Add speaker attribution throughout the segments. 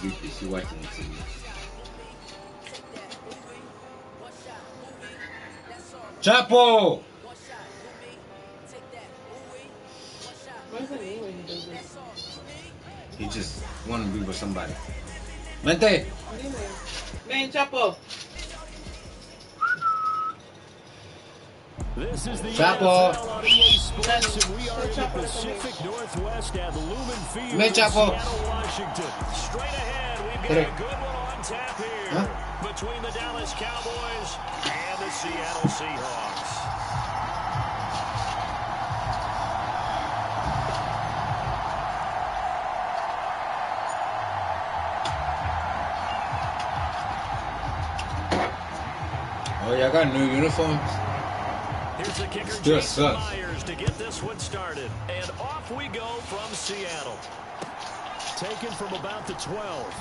Speaker 1: sleepy. She watching the TV. Chapo!
Speaker 2: What does that mean when he does this?
Speaker 1: He just want to be with somebody. Vente!
Speaker 2: Man, Chapo!
Speaker 3: This is the
Speaker 1: Chapo.
Speaker 3: NFL on EA Sports, and we are in the Pacific Northwest at Lumen Field in
Speaker 1: Chapo.
Speaker 3: Seattle, Washington. Straight ahead, we've got a good one on tap here between the Dallas Cowboys and the Seattle Seahawks.
Speaker 1: Oh, y'all got new uniforms?
Speaker 3: Here's the kicker,
Speaker 1: Still
Speaker 3: Jason
Speaker 1: sucks.
Speaker 3: Myers, to get this one started. And off we go from Seattle. Taken from about the 12.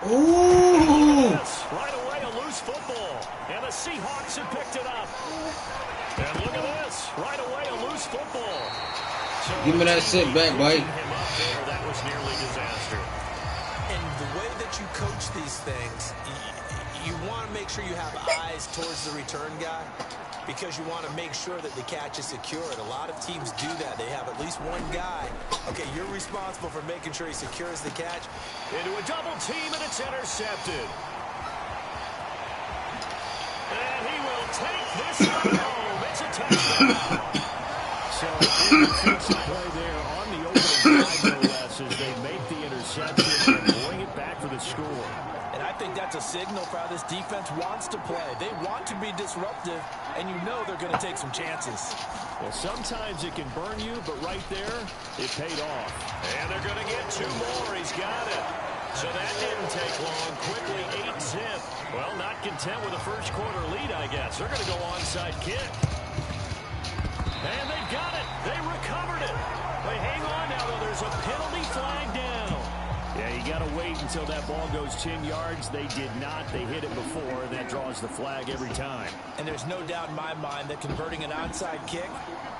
Speaker 1: Ooh!
Speaker 3: Right away, a loose football. And the Seahawks have picked it up. And look at this. Right away, a loose football. So
Speaker 1: Give me that shit back, boy.
Speaker 3: That was nearly disaster.
Speaker 4: And the way that you coach these things, you want to make sure you have eyes towards the return guy because you want to make sure that the catch is secured. A lot of teams do that. They have at least one guy. Okay, you're responsible for making sure he secures the catch.
Speaker 3: Into a double team, and it's intercepted. And he will take this one home. It's a touchdown. So, defensive play there on the opening drive, no less, as they make the interception and bring it back for the score.
Speaker 4: And I think that's a signal for how this defense wants to play. They want to be disruptive, and you know they're going to take some chances.
Speaker 3: Well, sometimes it can burn you, but right there, it paid off. And they're going to get two more. He's got it. So that didn't take long. Quickly, 8-zip. Well, not content with a first quarter lead, I guess. They're going to go onside kick. And they've got it. They recovered it. They hang on now, though. There's a penalty flag down. Yeah, you got to wait until that ball goes 10 yards. They did not. They hit it before, and that draws the flag every time.
Speaker 4: And there's no doubt in my mind that converting an onside kick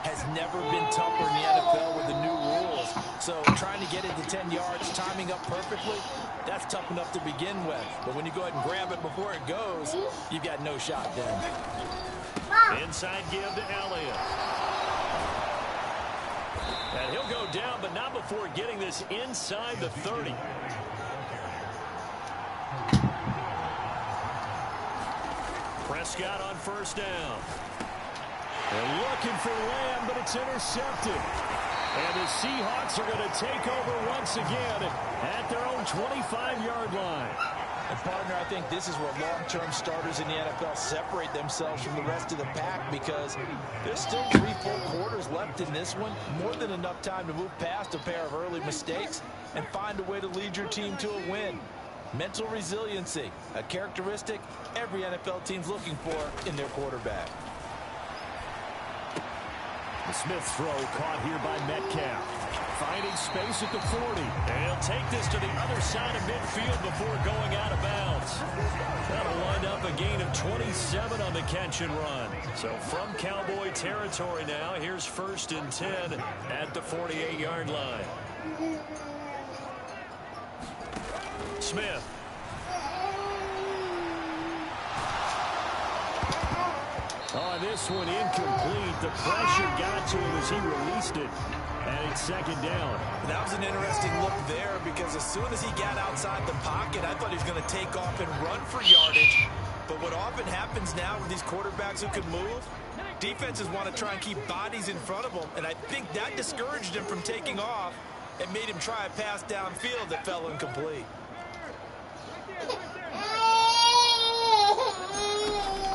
Speaker 4: has never been tougher in the NFL with the new rules. So trying to get it to 10 yards, timing up perfectly, that's tough enough to begin with. But when you go ahead and grab it before it goes, you've got no shot then.
Speaker 3: Inside give to Elliott. And he'll go down, but not before getting this inside the 30. Prescott on first down. They're looking for Lamb, but it's intercepted. And the Seahawks are going to take over once again at their own 25-yard line.
Speaker 4: And, partner, I think this is where long-term starters in the NFL separate themselves from the rest of the pack because there's still 3 full quarters left in this one. More than enough time to move past a pair of early mistakes and find a way to lead your team to a win. Mental resiliency, a characteristic every NFL team's looking for in their quarterback.
Speaker 3: The Smith throw caught here by Metcalf. Finding space at the 40. And he'll take this to the other side of midfield before going out of bounds. That'll wind up a gain of 27 on the catch and run. So from Cowboy territory now, here's 1st and 10 at the 48-yard line. Smith. On this one, incomplete. The pressure got to him as he released it. And it's 2nd down.
Speaker 4: That was an interesting look there because as soon as he got outside the pocket, I thought he was going to take off and run for yardage. But what often happens now with these quarterbacks who can move, defenses want to try and keep bodies in front of them. And I think that discouraged him from taking off and made him try a pass downfield that fell incomplete.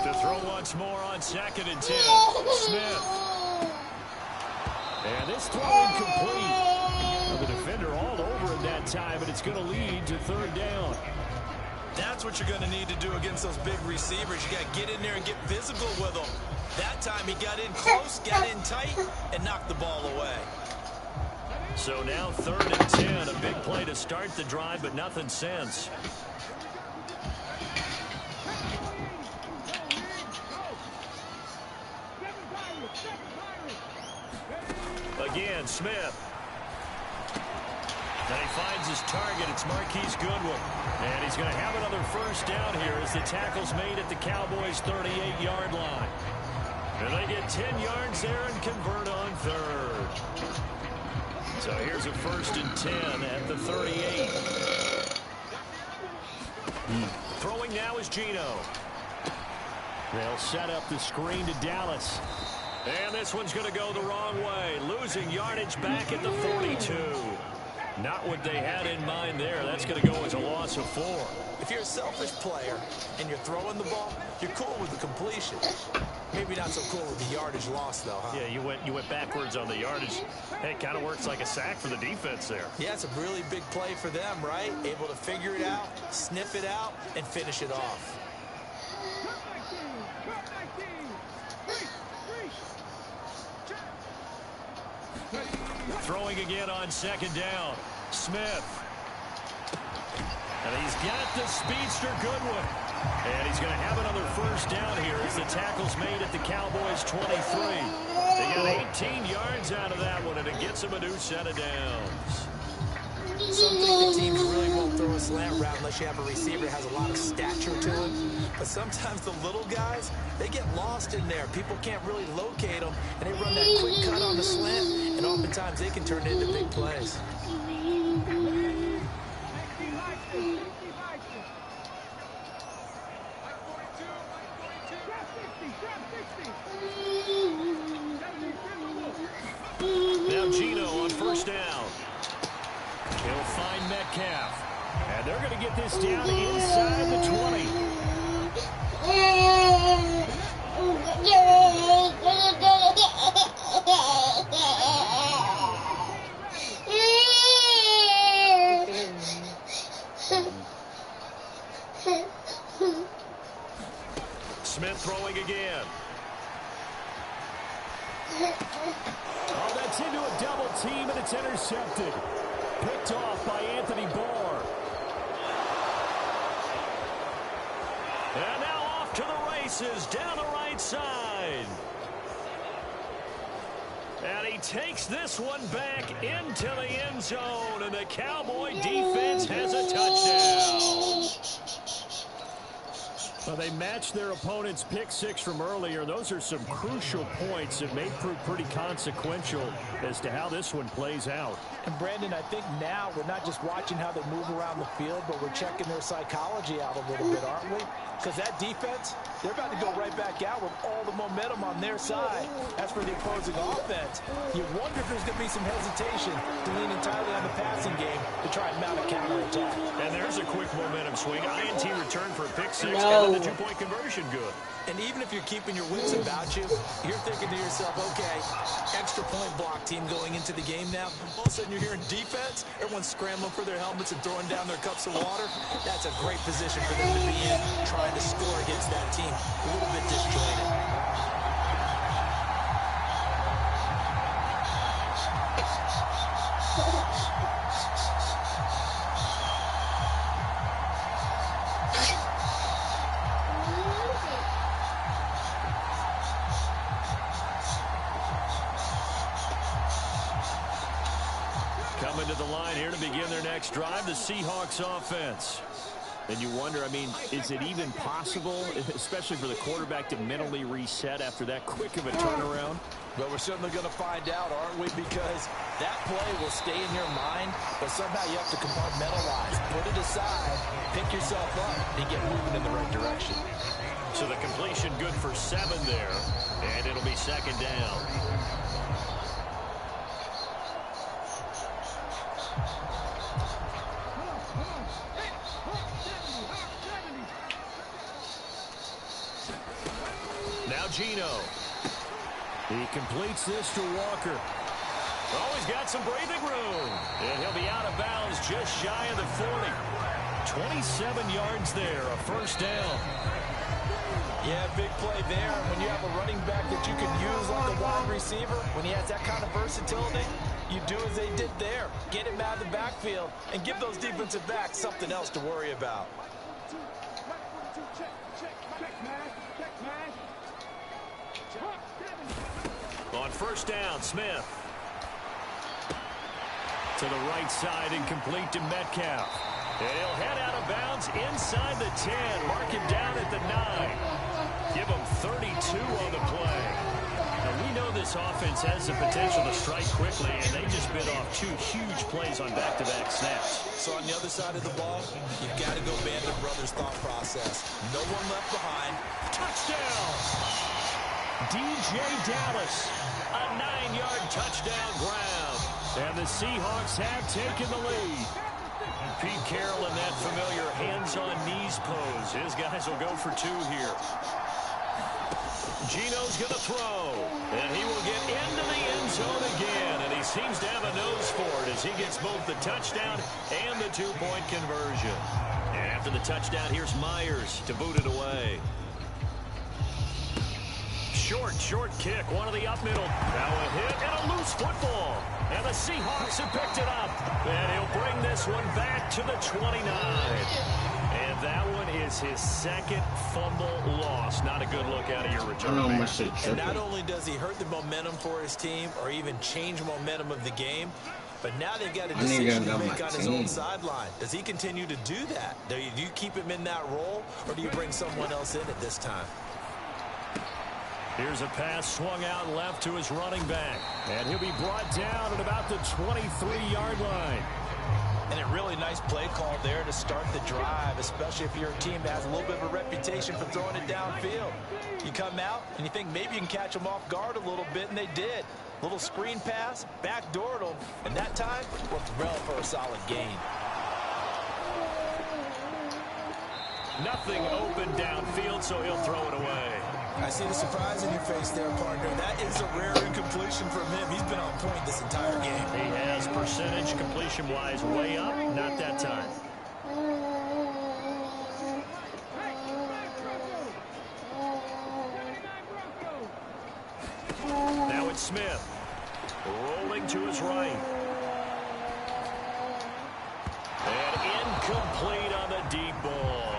Speaker 3: To throw once more on 2nd and 10. Smith. And this throw incomplete. Well, the defender all over him that time, but it's going to lead to 3rd down.
Speaker 4: That's what you're going to need to do against those big receivers. You got to get in there and get physical with them. That time he got in close, got in tight, and knocked the ball away.
Speaker 3: So now 3rd and 10. A big play to start the drive, but nothing since. Again, Smith. And he finds his target. It's Marquise Goodwin. And he's going to have another first down here as the tackle's made at the Cowboys' 38-yard line. And they get 10 yards there and convert on third. So here's a 1st and 10 at the 38. Throwing now is Geno. They'll set up the screen to Dallas. And this one's going to go the wrong way. Losing yardage back at the 42. Not what they had in mind there. That's going to go as a loss of 4.
Speaker 4: If you're a selfish player and you're throwing the ball, you're cool with the completion. Maybe not so cool with the yardage loss, though, huh?
Speaker 3: Yeah, you went backwards on the yardage. Hey, it kind of works like a sack for the defense there.
Speaker 4: Yeah, it's a really big play for them, right? Able to figure it out, sniff it out, and finish it off.
Speaker 3: Throwing again on 2nd down. Smith. And he's got the speedster Goodwin. And he's going to have another first down here as the tackle's made at the Cowboys' 23. They got 18 yards out of that one, and it gets them a new set of downs.
Speaker 4: Some think the teams really won't throw a slant route unless you have a receiver that has a lot of stature to him. But sometimes the little guys, they get lost in there. People can't really locate them, and they run that quick cut on the slant, and oftentimes they can turn it into big plays.
Speaker 3: Now Geno on 1st down. He'll find Metcalf. And they're going to get this down inside the 20. Smith throwing again. Oh, that's into a double team, and it's intercepted. Picked off by Anthony Barr. And now off to the races down the right side. And he takes this one back into the end zone, and the Cowboy defense has a touchdown. Well, they matched their opponent's pick 6 from earlier. Those are some crucial points that may prove pretty consequential as to how this one plays out.
Speaker 4: And Brandon, I think now we're not just watching how they move around the field, but we're checking their psychology out a little bit, aren't we? Because that defense, they're about to go right back out with all the momentum on their side. As for the opposing offense, you wonder if there's going to be some hesitation to lean entirely on the passing game to try and mount a counterattack.
Speaker 3: And there's a quick momentum swing. INT return for a pick 6 and the 2-point conversion good.
Speaker 4: And even if you're keeping your wits about you, you're thinking to yourself, okay, extra point block team going into the game now. All of a sudden you're hearing defense, everyone's scrambling for their helmets and throwing down their cups of water. That's a great position for them to be in, trying to score against that team. A little bit disjointed.
Speaker 3: Coming to the line here to begin their next drive, the Seahawks offense. And you wonder, I mean, is it even possible, especially for the quarterback, to mentally reset after that quick of a turnaround?
Speaker 4: But we're certainly going to find out, aren't we? Because that play will stay in your mind, but somehow you have to compartmentalize. Put it aside, pick yourself up, and get moving in the right direction.
Speaker 3: So the completion good for 7 there, and it'll be 2nd down. Now Geno. He completes this to Walker. Oh, he's got some breathing room. And he'll be out of bounds just shy of the 40. 27 yards there, a first down.
Speaker 4: Yeah, big play there. When you have a running back that you can use like a wide receiver, when he has that kind of versatility, you do as they did there. Get him out of the backfield and give those defensive backs something else to worry about. On first down, Smith.
Speaker 3: To the right side and complete to Metcalf. And he'll head out of bounds inside the 10. Mark him down at the 9. Give him 32 on the play. Now, we know this offense has the potential to strike quickly, and they just bit off 2 huge plays on back-to-back snaps.
Speaker 4: So on the other side of the ball, you've got to go Band of Brothers thought process. No one left behind.
Speaker 3: Touchdown! DJ Dallas, a 9-yard touchdown grab. And the Seahawks have taken the lead. Pete Carroll in that familiar hands-on-knees pose. His guys will go for 2 here. Gino's going to throw, and he will get into the end zone again, and he seems to have a nose for it as he gets both the touchdown and the 2-point conversion. And after the touchdown, here's Myers to boot it away. Short kick, one of the up middle. Now a hit and a loose football. And the Seahawks have picked it up. And he'll bring this one back to the 29. And that one is his 2nd fumble loss. Not a good look out of your return.
Speaker 4: And not only does he hurt the momentum for his team or even change momentum of the game, but now they've got a decision to make on his own sideline. Does he continue to do that? Do you keep him in that role, or do you bring someone else in at this time?
Speaker 3: Here's a pass swung out left to his running back. And he'll be brought down at about the 23-yard line.
Speaker 4: And a really nice play call there to start the drive, especially if you're a team that has a little bit of a reputation for throwing it downfield. You come out and you think maybe you can catch them off guard a little bit, and they did. Little screen pass, backdoored them, and that time worked well for a solid gain.
Speaker 3: Nothing open downfield, so he'll throw it away.
Speaker 4: I see the surprise in your face there, partner. That is a rare incompletion from him. He's been on point this entire game.
Speaker 3: He has percentage completion-wise way up. Not that time. Now it's Smith. Rolling to his right. And incomplete on the deep ball.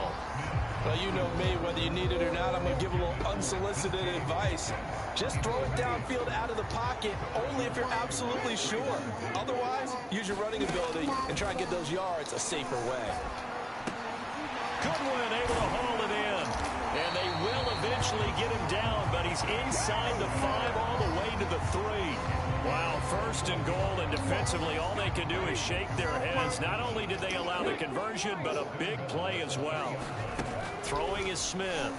Speaker 4: Well, you know me, whether you need it or not, I'm going to give a little unsolicited advice. Just throw it downfield out of the pocket, only if you're absolutely sure. Otherwise, use your running ability and try and get those yards a safer way.
Speaker 3: Goodwin able to haul it in. And they will eventually get him down, but he's inside the 5 all the way to the 3. Wow, 1st and goal, and defensively all they can do is shake their heads. Not only did they allow the conversion, but a big play as well. Throwing is Smith.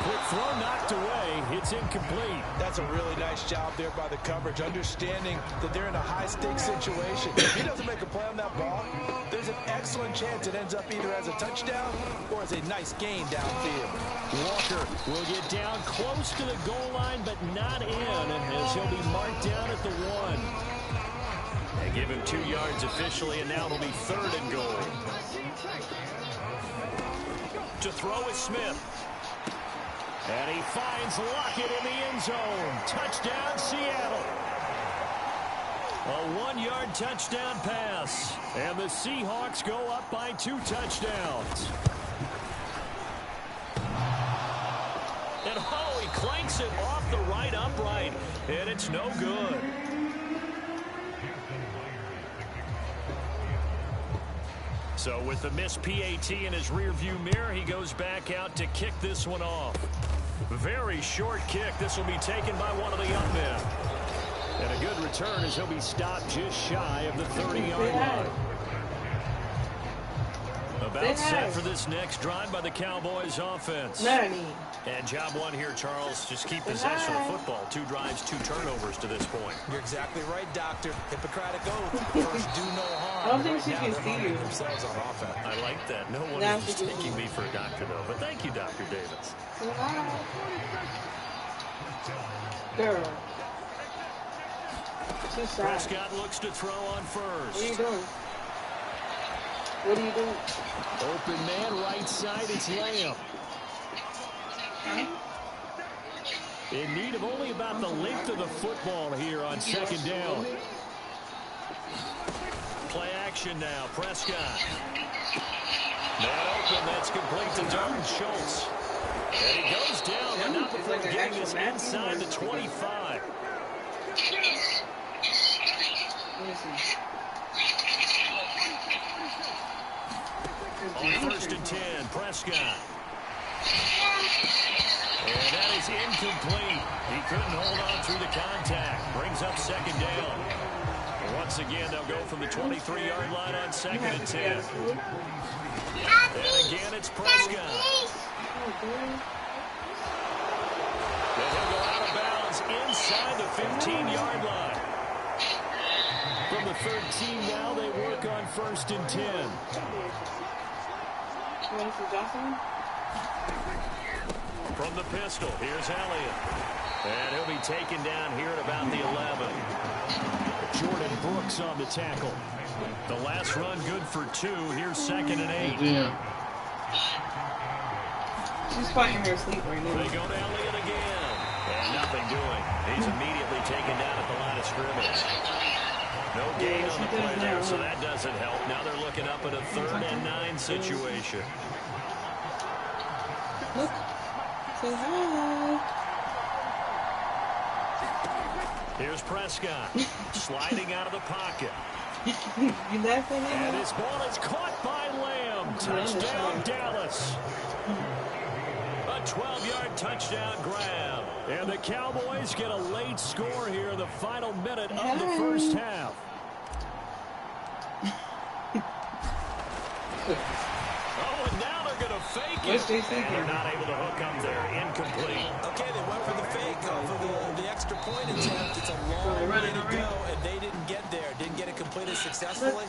Speaker 3: Quick throw knocked away. It's incomplete.
Speaker 4: That's a really nice job there by the coverage, understanding that they're in a high-stakes situation. If he doesn't make a play on that ball, there's an excellent chance it ends up either as a touchdown or as a nice gain downfield.
Speaker 3: Walker will get down close to the goal line, but not in, as he'll be marked down at the 1. They give him 2 yards officially, and now it'll be 3rd and goal. To throw is Smith. And he finds Lockett in the end zone. Touchdown, Seattle. A 1-yard touchdown pass. And the Seahawks go up by 2 touchdowns. And he clanks it off the right upright. And it's no good. So with the missed PAT in his rearview mirror, he goes back out to kick this one off. Very short kick. This will be taken by one of the up men. And a good return as he'll be stopped just shy of the 30-yard line. About set for this next drive by the Cowboys offense. And job 1 here, Charles. Just keep possession of the football. 2 drives, 2 turnovers to this point.
Speaker 4: You're exactly right, Doctor. Hippocratic oath. First, do no harm.
Speaker 2: I don't think she can see you.
Speaker 4: Themselves on offense.
Speaker 3: I like that. No one is mistaking me for a doctor, though. But thank you, Dr. Davis.
Speaker 2: Girl.
Speaker 3: Prescott looks to throw on first.
Speaker 2: What are you doing? What are you doing?
Speaker 3: Open man, right side, it's Lamb. In need of only about the length of the football here on 2nd down. Play action now, Prescott. Not open, that's complete to Dalton Schultz. And he goes down, but not before getting us inside the 25. On 1st and 10, Prescott. And that is incomplete. He couldn't hold on through the contact. Brings up 2nd down. Once again, they'll go from the 23-yard line on 2nd and 10. And again, it's Prescott. And he'll go out of bounds inside the 15-yard line. From the 13 now, they work on 1st and 10. From the pistol, here's Elliott. And he'll be taken down here at about the 11. Jordan Brooks on the tackle. The last run good for 2. Here's 2nd and 8.
Speaker 1: Yeah.
Speaker 2: She's fighting her sleep right now.
Speaker 3: They go to Elliott again. And nothing doing. He's immediately taken down at the line of scrimmage. No gain on the play there, so that doesn't help. Now they're looking up at a 3rd and 9 situation.
Speaker 2: Look. Say hi.
Speaker 3: Here's Prescott, sliding out of the pocket.
Speaker 2: You laughing at
Speaker 3: And
Speaker 2: me?
Speaker 3: his ball is caught by Lamb. Touchdown, Dallas. A 12-yard touchdown grab. And the Cowboys get a late score here in the final minute of the first half. Oh, and now they're going to fake it. And they're not able to hook up there. Incomplete.
Speaker 4: Okay, they went for the fake for the extra point attempt. It's a long way to go, and they didn't get there. Didn't get it completed successfully.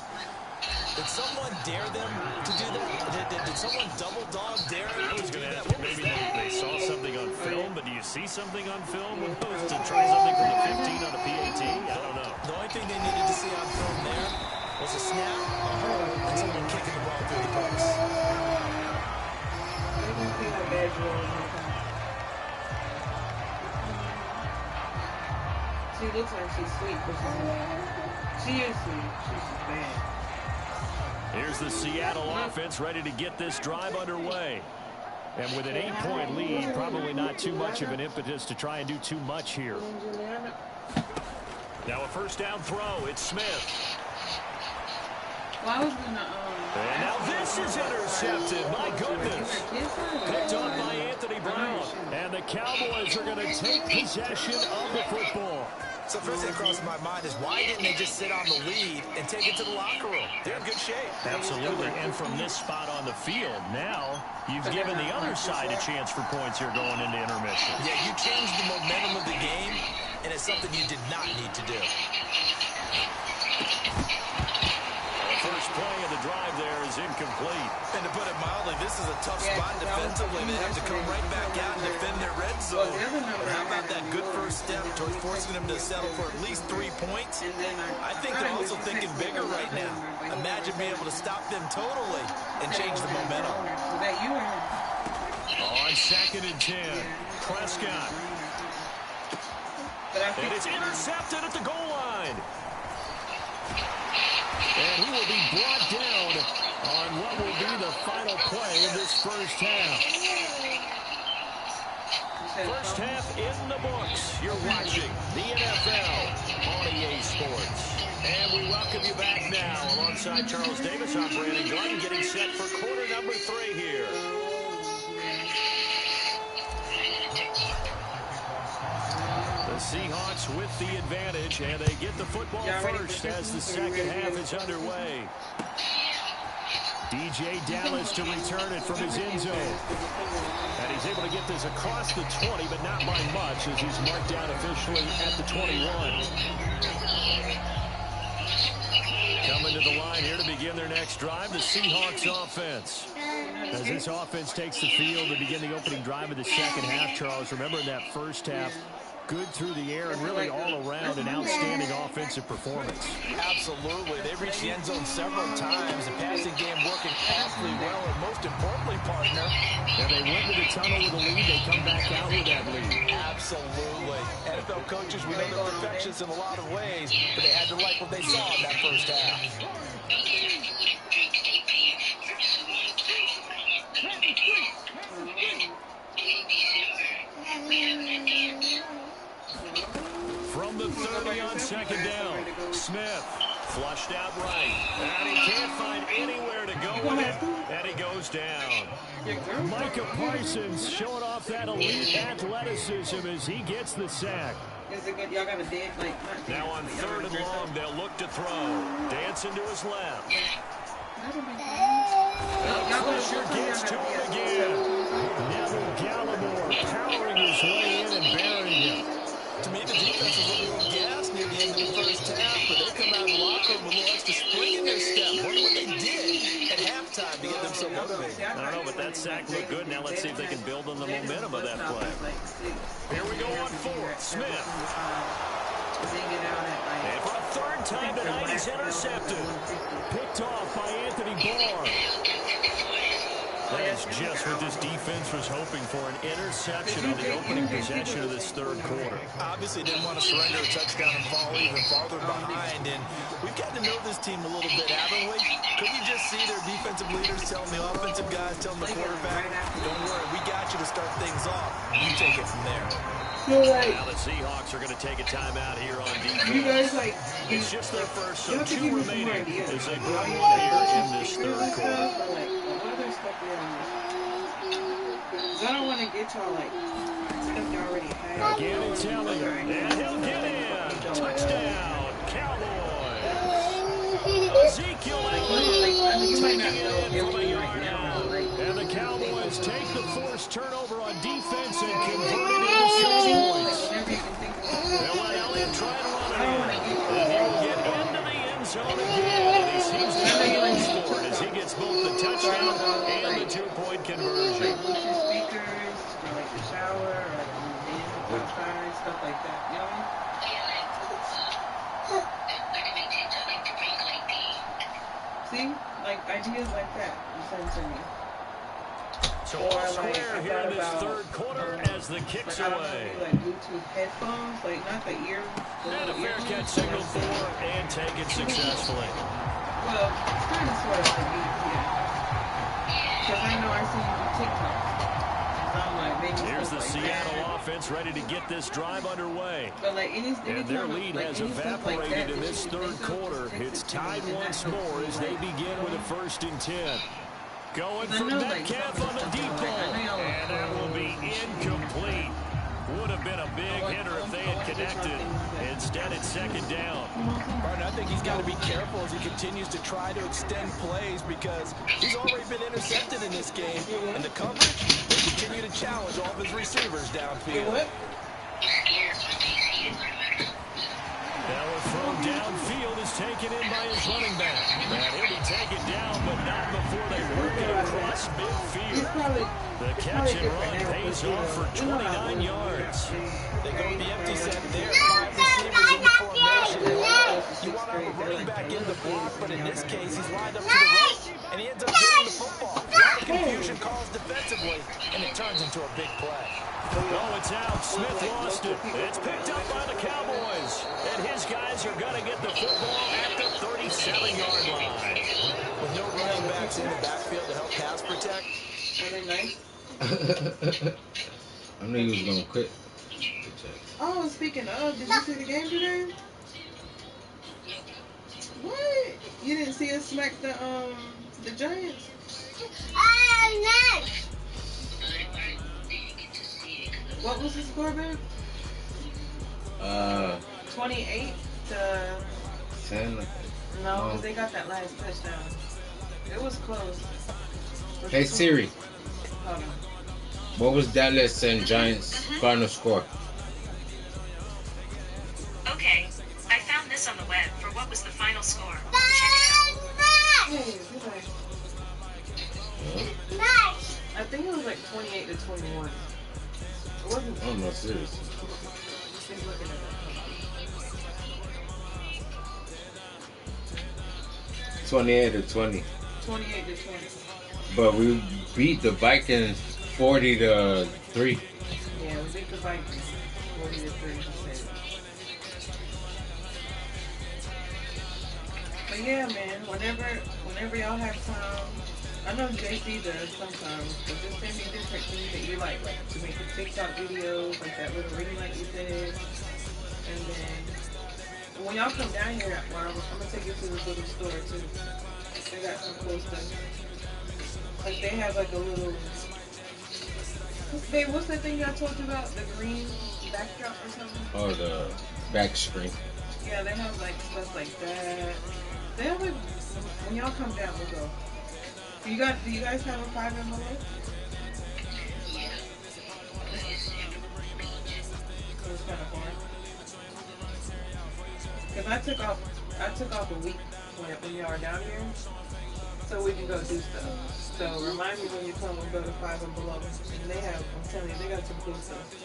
Speaker 4: Did someone dare them to do that? Did someone double dog dare them
Speaker 3: I was
Speaker 4: to do
Speaker 3: going to
Speaker 4: that?
Speaker 3: ask you,
Speaker 4: What was
Speaker 3: maybe
Speaker 4: that?
Speaker 3: they saw something on film, but do you see something on film opposed to try something from the 15 on a PAT? I don't know.
Speaker 4: The only thing they needed to see on film there was a snap, a hold, and someone kicking the ball through the post.
Speaker 2: She looks like she's asleep, but she's not. She is asleep. She's bad.
Speaker 3: Here's the Seattle offense ready to get this drive underway. And with an 8-point lead, probably not too much of an impetus to try and do too much here. Now a 1st down throw. It's Smith.
Speaker 2: Well, I was gonna,
Speaker 3: And now this is intercepted. My goodness. Picked on by Anthony Brown. And the Cowboys are going to take possession of the football.
Speaker 4: So first thing that crossed my mind is why didn't they just sit on the lead and take it to the locker room? They're in good shape.
Speaker 3: Absolutely. And from this spot on the field, now you've given the other side a chance for points here going into intermission.
Speaker 4: Yeah, you changed the momentum of the game, and it's something you did not need to do.
Speaker 3: The first play of the drive there is incomplete.
Speaker 4: And to put it mildly, this is a tough spot defensively. They have to come right back out and defend their red zone. But how about that good first step towards forcing them to settle for at least 3 points? I think they're also thinking bigger right now. Imagine being able to stop them totally and change the momentum.
Speaker 2: Was that you or him?
Speaker 3: On 2nd and 10, Prescott. And it's intercepted at the goal line. And he will be brought down on what will be the final play of this first half. First half in the books. You're watching the NFL on EA Sports. And we welcome you back now. Alongside Charles Davis, I'm Brandon Glenn, getting set for quarter number 3 here. The Seahawks with the advantage, and they get the football first as the second half is underway. DJ Dallas to return it from his end zone. And he's able to get this across the 20, but not by much, as he's marked down officially at the 21. Coming to the line here to begin their next drive, the Seahawks offense. As this offense takes the field to begin the opening drive of the second half, Charles, remember in that first half, good through the air and really all around an outstanding offensive performance.
Speaker 4: Absolutely. They reached the end zone several times. The passing game working awfully well, and most importantly, partner.
Speaker 3: And they went to the tunnel with a lead. They come back out with that lead.
Speaker 4: Absolutely. NFL coaches, we know they're perfectionists in a lot of ways, but they had to like what they saw in that first half.
Speaker 3: From the 30 on second down, Smith. Flushed out right. And he can't find anywhere to go with it. And he goes down.
Speaker 2: Micah
Speaker 3: Micah Parsons showing off that elite athleticism as he gets the sack.
Speaker 2: Is it good? Y'all got a dead, like, not dead,
Speaker 3: Now on
Speaker 2: but y'all got
Speaker 3: 3rd
Speaker 2: a
Speaker 3: and
Speaker 2: dress
Speaker 3: long,
Speaker 2: up?
Speaker 3: they'll look to throw. Dancing to his left. Pressure gets to him again. Neville Gallimore powering his way in and burying him.
Speaker 4: To me, the defense was a little gassed near the end of the first half, but they come out of the locker room with a little extra spring in their step. Wonder what they did at halftime to get them so motivated.
Speaker 3: I don't know, but that sack looked good. Now let's see if they can build on the momentum of that play. Here we go on 4th. Smith. And for a 3rd time tonight, he's intercepted. Picked off by Anthony Barr. That is just what this defense was hoping for, an interception on the opening possession of this 3rd quarter.
Speaker 4: Obviously didn't want to surrender a touchdown and fall even farther behind, and we've gotten to know this team a little bit, haven't we? Could you just see their defensive leaders telling the offensive guys, telling the quarterback, don't worry, we got you to start things off. You take it from there.
Speaker 3: Now the Seahawks are going to take a timeout here on
Speaker 2: You guys,
Speaker 3: defense.
Speaker 2: like,
Speaker 3: It's just their first, so
Speaker 2: y'all can
Speaker 3: 2
Speaker 2: give me some
Speaker 3: remaining
Speaker 2: ideas.
Speaker 3: as they
Speaker 2: Y'all
Speaker 3: put
Speaker 2: need
Speaker 3: one
Speaker 2: to
Speaker 3: here in
Speaker 2: like,
Speaker 3: this
Speaker 2: figure
Speaker 3: 3rd
Speaker 2: this
Speaker 3: quarter.
Speaker 2: out, or, like, what other stuff we have on this? 'Cause I don't want to get y'all, like, stuff you already have.
Speaker 3: Again, it's Elliott, and he'll get in. Touchdown, Cowboys. Ezekiel Elliott taking it in from a yard out. And the Cowboys take the forced turnover on defense and convert it into 6 points. They'll let Elliott try and run it in. And he'll get into the end zone again. And he seems to be going for it as he gets both the touchdown and the 2-point conversion.
Speaker 2: Like Bluetooth speakers, or like the shower, or like the outside, stuff like that. You know what I mean? See? Like ideas like that you send to me.
Speaker 3: So
Speaker 2: Or,
Speaker 3: all
Speaker 2: like,
Speaker 3: square
Speaker 2: I
Speaker 3: here
Speaker 2: thought
Speaker 3: in this
Speaker 2: about,
Speaker 3: 3rd quarter as the kicks
Speaker 2: Like, I don't know,
Speaker 3: away.
Speaker 2: maybe, like Bluetooth headphones, like not the ear.
Speaker 3: And a fair catch signal for and taken successfully.
Speaker 2: Well, it's kind of sort of like yeah. Because I know I see you do TikTok. So I'm like, maybe
Speaker 3: Here's the
Speaker 2: stuff like
Speaker 3: Seattle
Speaker 2: that.
Speaker 3: offense ready to get this drive underway.
Speaker 2: But like
Speaker 3: And their lead has evaporated in this 3rd quarter. It's tied once more as they begin with a 1st and 10. Going for Metcalf on the deep ball. And that will be incomplete. Would have been a big hitter if they had connected. Instead, it's 2nd down.
Speaker 4: Martin, I think he's got to be careful as he continues to try to extend plays because he's already been intercepted in this game. And the coverage will continue to challenge all of his receivers downfield.
Speaker 2: What?
Speaker 3: Now a throw downfield is taken in by his running back. And he'll be taken down, but not before they work it across midfield. The catch and run pays off for 29 yards.
Speaker 4: They go with the empty set there, 5 receivers in the formation. You want to have a running back in the block, but in this case, he's lined up to the right, and he ends up getting the football. A lot of confusion calls defensively, and it turns into a big play.
Speaker 3: Oh, it's out. Smith lost it. It's picked up by the Cowboys. And his guys are going to get the football at the 37-yard line.
Speaker 4: With no running backs in the backfield to help pass protect.
Speaker 2: Are they nice?
Speaker 1: I knew he was going to quit.
Speaker 2: Oh, speaking of, did you see the game today? What? You didn't see us smack the Giants? What was the score, babe? 28 to
Speaker 1: 10.
Speaker 2: no, because they got that last touchdown. It was close.
Speaker 1: Hey Siri,
Speaker 2: Hold on.
Speaker 1: what was Dallas and Giants' final score?
Speaker 5: Okay, I found this on the web for what was the final score.
Speaker 2: Hey, goodbye. I think it was like 28 to 21. It wasn't.
Speaker 1: Oh no, seriously.
Speaker 2: Just looking at that.
Speaker 1: 28 to 20.
Speaker 2: 28 to 20.
Speaker 1: But we beat the Vikings 40 to 3.
Speaker 2: Yeah, we beat the Vikings 40 to 3. But yeah, man, whenever y'all have time, I know JC does sometimes, but just send me different things that you like to make the TikTok videos, like that little ring light you said, and then When y'all come down here, well, I'm gonna take you to this little store too. They got some cool stuff. Like they have like a little. Babe, what's that thing I told you about? The green backdrop or something?
Speaker 1: Oh, the back screen.
Speaker 2: Yeah, they have like stuff like that. They have like when y'all come down, we'll go. Do you guys have a 5 and below? It was kind of fun. Cause I took off a week when y'all are down here, so we can go do stuff. So remind me when you come and go to 5 and below. And they have, I'm telling you, they got some cool stuff.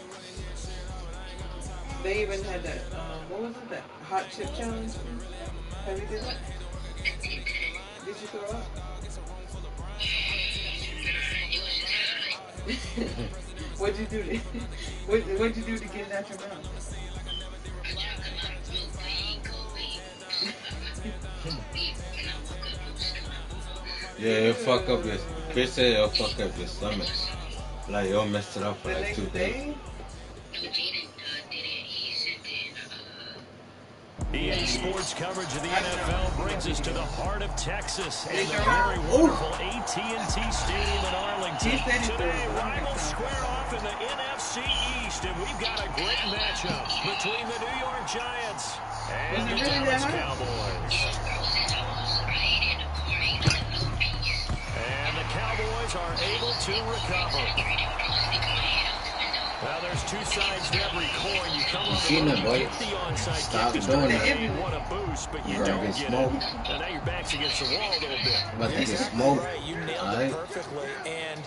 Speaker 2: They even had that, what was it, that hot chip challenge? Have you did that? Did you throw up? What'd you do to, what'd you do to get it out your mouth?
Speaker 1: Yeah, it'll fuck up your. Chris said it'll fuck up your stomach. Like you'll mess it up for like 2 days.
Speaker 3: EA Sports coverage of the NFL brings us to the heart of Texas and the very wonderful AT&T Stadium in Arlington. Today, rivals square off in the NFC East, and we've got a great matchup between the New York Giants and the Dallas Cowboys. And the Cowboys are able to recover. Well, there's two sides to every coin. You come on the road, you get the onside
Speaker 1: Stop
Speaker 3: kick to
Speaker 1: doing
Speaker 3: start
Speaker 1: that.
Speaker 3: you want a boost, but you don't get it. And now your back's against the wall a little bit.
Speaker 1: About to get smoked.
Speaker 4: Right, you nailed
Speaker 1: Alright.
Speaker 4: it perfectly. And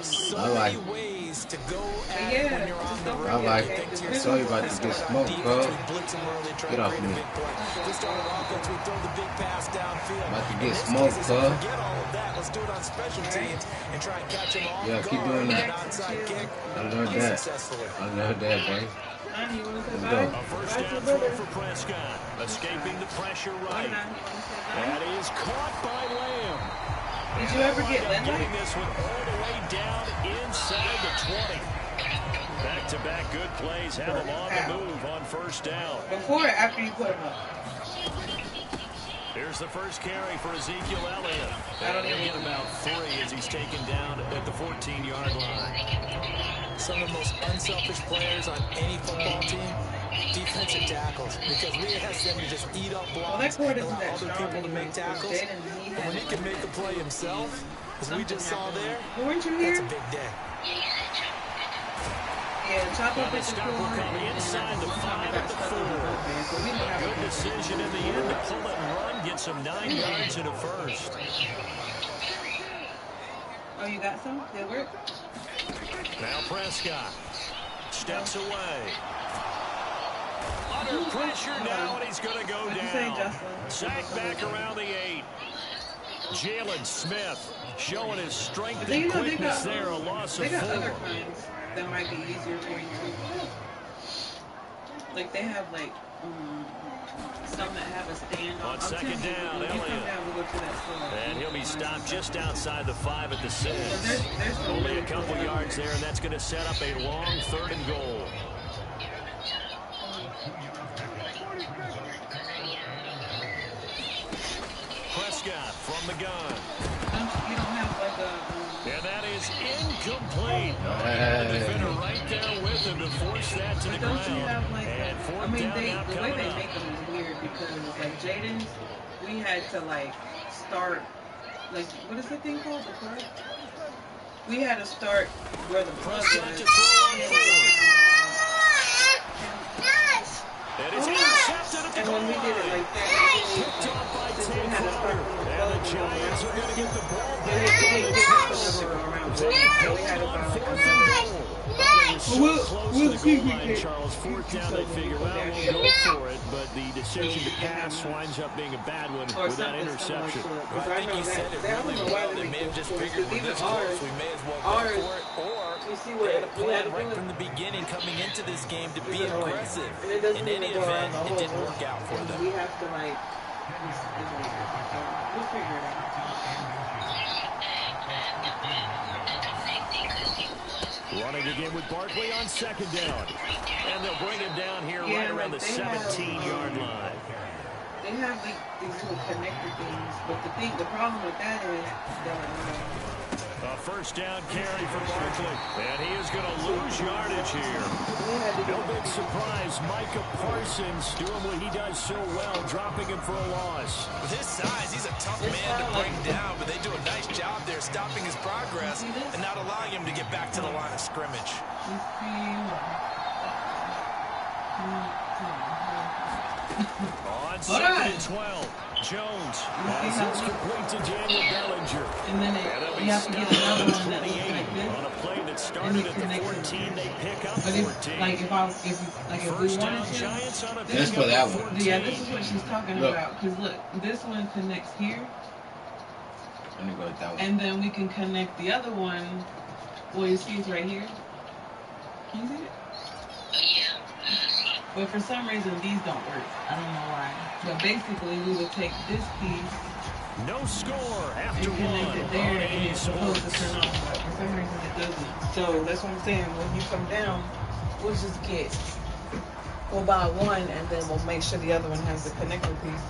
Speaker 4: so
Speaker 1: Alright.
Speaker 4: many ways to go at it when you're on the road.
Speaker 1: Alright.
Speaker 4: You think to
Speaker 1: So
Speaker 4: yourself,
Speaker 1: you about to get smoked, bro.
Speaker 4: defense, we blitz them early, try
Speaker 1: Get
Speaker 4: to
Speaker 1: off
Speaker 4: create a
Speaker 1: me.
Speaker 4: big play. This time on offense, we throw the big pass downfield.
Speaker 1: About to
Speaker 4: In
Speaker 1: get
Speaker 4: this
Speaker 1: smoked,
Speaker 4: case,
Speaker 1: huh?
Speaker 4: forget all of that. Let's do it on special teams and try and catch them off
Speaker 1: Yeah,
Speaker 4: guard
Speaker 1: keep doing
Speaker 4: with
Speaker 1: that.
Speaker 4: an onside kick.
Speaker 1: I learned that.
Speaker 4: Unsuccessfully.
Speaker 1: I learned that, boy.
Speaker 2: Honey, you want to say
Speaker 1: Let's
Speaker 2: bye?
Speaker 1: go.
Speaker 3: A first down throw for Prescott, escaping the pressure right. That is caught by Lamb.
Speaker 2: Did you ever get
Speaker 3: Getting
Speaker 2: Lindley?
Speaker 3: this one all the way down inside the 20. Back-to-back good plays have them on the move on first down.
Speaker 2: Before or after you put him up?
Speaker 3: Here's the first carry for Ezekiel Elliott. And he'll get about 3 as he's taken down at the 14-yard line.
Speaker 4: Some of the most unselfish players on any football team, defensive tackles, because we ask them to just eat up
Speaker 2: Well, that
Speaker 4: blocks
Speaker 2: cord
Speaker 4: and
Speaker 2: isn't
Speaker 4: allow
Speaker 2: that
Speaker 4: other
Speaker 2: strong
Speaker 4: people to make
Speaker 2: anymore.
Speaker 4: tackles.
Speaker 2: Jaden, he
Speaker 4: But when he can make the play himself, as we just saw there,
Speaker 2: Weren't you
Speaker 4: that's
Speaker 2: here?
Speaker 4: a big day.
Speaker 2: Yeah, chop up
Speaker 3: The
Speaker 2: at the
Speaker 3: stop will come inside the 5 at the 4. Good decision in the end to pull it and run, get some 9 yards in a first.
Speaker 2: Oh, you got some? Did it work?
Speaker 3: Now Prescott steps away. Under pressure now, and he's going to go
Speaker 2: What'd you say,
Speaker 3: down.
Speaker 2: Justin?
Speaker 3: Sacked back around the 8. Jalen Smith showing his strength
Speaker 2: But you
Speaker 3: and
Speaker 2: know, they
Speaker 3: quickness
Speaker 2: got,
Speaker 3: there, a loss
Speaker 2: they
Speaker 3: of
Speaker 2: got
Speaker 3: 4.
Speaker 2: other kinds that might be easier for you too. Like they have like some that have a stand on.
Speaker 3: On second
Speaker 2: telling you,
Speaker 3: down,
Speaker 2: when you come
Speaker 3: Elliott.
Speaker 2: down, we'll go to that store.
Speaker 3: And he'll be stopped just outside the 5 at the 6.
Speaker 2: there's some
Speaker 3: Only a
Speaker 2: really
Speaker 3: couple
Speaker 2: good
Speaker 3: yards there, and that's going to set up a long 3rd and goal. Prescott from the gun.
Speaker 2: You don't have like a.
Speaker 3: And that is incomplete.
Speaker 1: Hey.
Speaker 3: The defender right there with him to force that to the
Speaker 2: But don't you
Speaker 3: ground.
Speaker 2: have like
Speaker 3: And
Speaker 2: I
Speaker 3: 4th
Speaker 2: mean,
Speaker 3: down now
Speaker 2: the way
Speaker 3: coming
Speaker 2: they
Speaker 3: up.
Speaker 2: make them is weird because like Jaden's, we had to like start like what is the thing called, the plug? We had to start where the plug
Speaker 3: Prescott
Speaker 2: was.
Speaker 3: to throw on fourth. And it's intercepted at the
Speaker 2: And
Speaker 3: goal
Speaker 2: when we did it
Speaker 3: line.
Speaker 2: like that,
Speaker 3: Picked off by
Speaker 2: we
Speaker 3: Tay
Speaker 2: had to start
Speaker 3: Crowder.
Speaker 2: with the
Speaker 3: And the
Speaker 2: plug
Speaker 3: Giants are going to get the ball
Speaker 2: They
Speaker 3: back on
Speaker 2: didn't
Speaker 3: the
Speaker 2: get
Speaker 3: 10.
Speaker 2: the around.
Speaker 3: They
Speaker 2: So we
Speaker 3: built
Speaker 2: had to
Speaker 3: on
Speaker 2: find like
Speaker 3: 4th
Speaker 2: another.
Speaker 3: and goal. They were so
Speaker 2: We'll
Speaker 3: close
Speaker 2: see
Speaker 3: to the
Speaker 2: if
Speaker 3: goal
Speaker 2: we
Speaker 3: line,
Speaker 2: can-
Speaker 3: Charles. 4th down,
Speaker 2: so
Speaker 3: they
Speaker 2: we
Speaker 3: figure,
Speaker 2: can
Speaker 3: well,
Speaker 2: go
Speaker 3: we'll
Speaker 2: down
Speaker 3: go for it. But the decision to
Speaker 2: Yeah.
Speaker 3: pass winds up being a bad one
Speaker 2: Or
Speaker 3: with that
Speaker 2: something
Speaker 3: interception.
Speaker 2: similar to it.
Speaker 4: Well, I think you said it
Speaker 2: I don't
Speaker 4: really
Speaker 2: know why
Speaker 4: well. They
Speaker 2: they
Speaker 4: may have just
Speaker 2: go for it,
Speaker 4: figured
Speaker 2: 'cause
Speaker 4: we're this
Speaker 2: even
Speaker 4: close,
Speaker 2: ours-
Speaker 4: we may as well
Speaker 2: ours,
Speaker 4: go for it. Or
Speaker 2: you see
Speaker 4: they had a
Speaker 2: we had
Speaker 4: plan
Speaker 2: to
Speaker 4: right
Speaker 2: do
Speaker 4: from
Speaker 2: it.
Speaker 4: the beginning coming into this game to be
Speaker 2: It's annoying.
Speaker 4: aggressive.
Speaker 2: And it doesn't
Speaker 4: In any
Speaker 2: even go around
Speaker 4: event,
Speaker 2: the
Speaker 4: it
Speaker 2: whole
Speaker 4: didn't
Speaker 2: thing.
Speaker 4: work out for them.
Speaker 2: We have to like, it's weird. We'll figure it out.
Speaker 3: Running again with Barkley on second down. And they'll bring him down here right around the 17-yard line.
Speaker 2: They have like these little connector things, but the problem with that is
Speaker 3: a first down carry for Barkley, and he is going to lose yardage here. No big surprise, Micah Parsons doing what he does so well, dropping him for a loss.
Speaker 4: With his size, he's a tough man to bring down, but they do a nice job there stopping his progress and not allowing him to get back to the line of scrimmage.
Speaker 3: On second and 12, Jones passes complete to Daniel Bellinger.
Speaker 2: And then you have to get another one that looks like this.
Speaker 3: On a play that started at the 14, they pick up 14.
Speaker 2: Like if we wanted to,
Speaker 3: Giants on a
Speaker 1: That's for that one.
Speaker 2: Yeah, this is what she's talking about. Because look, this one connects here.
Speaker 1: Let me go with that one.
Speaker 2: And then we can connect the other one. Well, you see it's right here. Can you see it? But for some reason, these don't work. I don't know why. But basically, we would take this piece.
Speaker 3: No score after
Speaker 2: and connect it there, and it's supposed to turn on. But for some reason, it doesn't. So that's what I'm saying. When you come down, we'll just we'll buy one, and then we'll make sure the other one has the connector piece.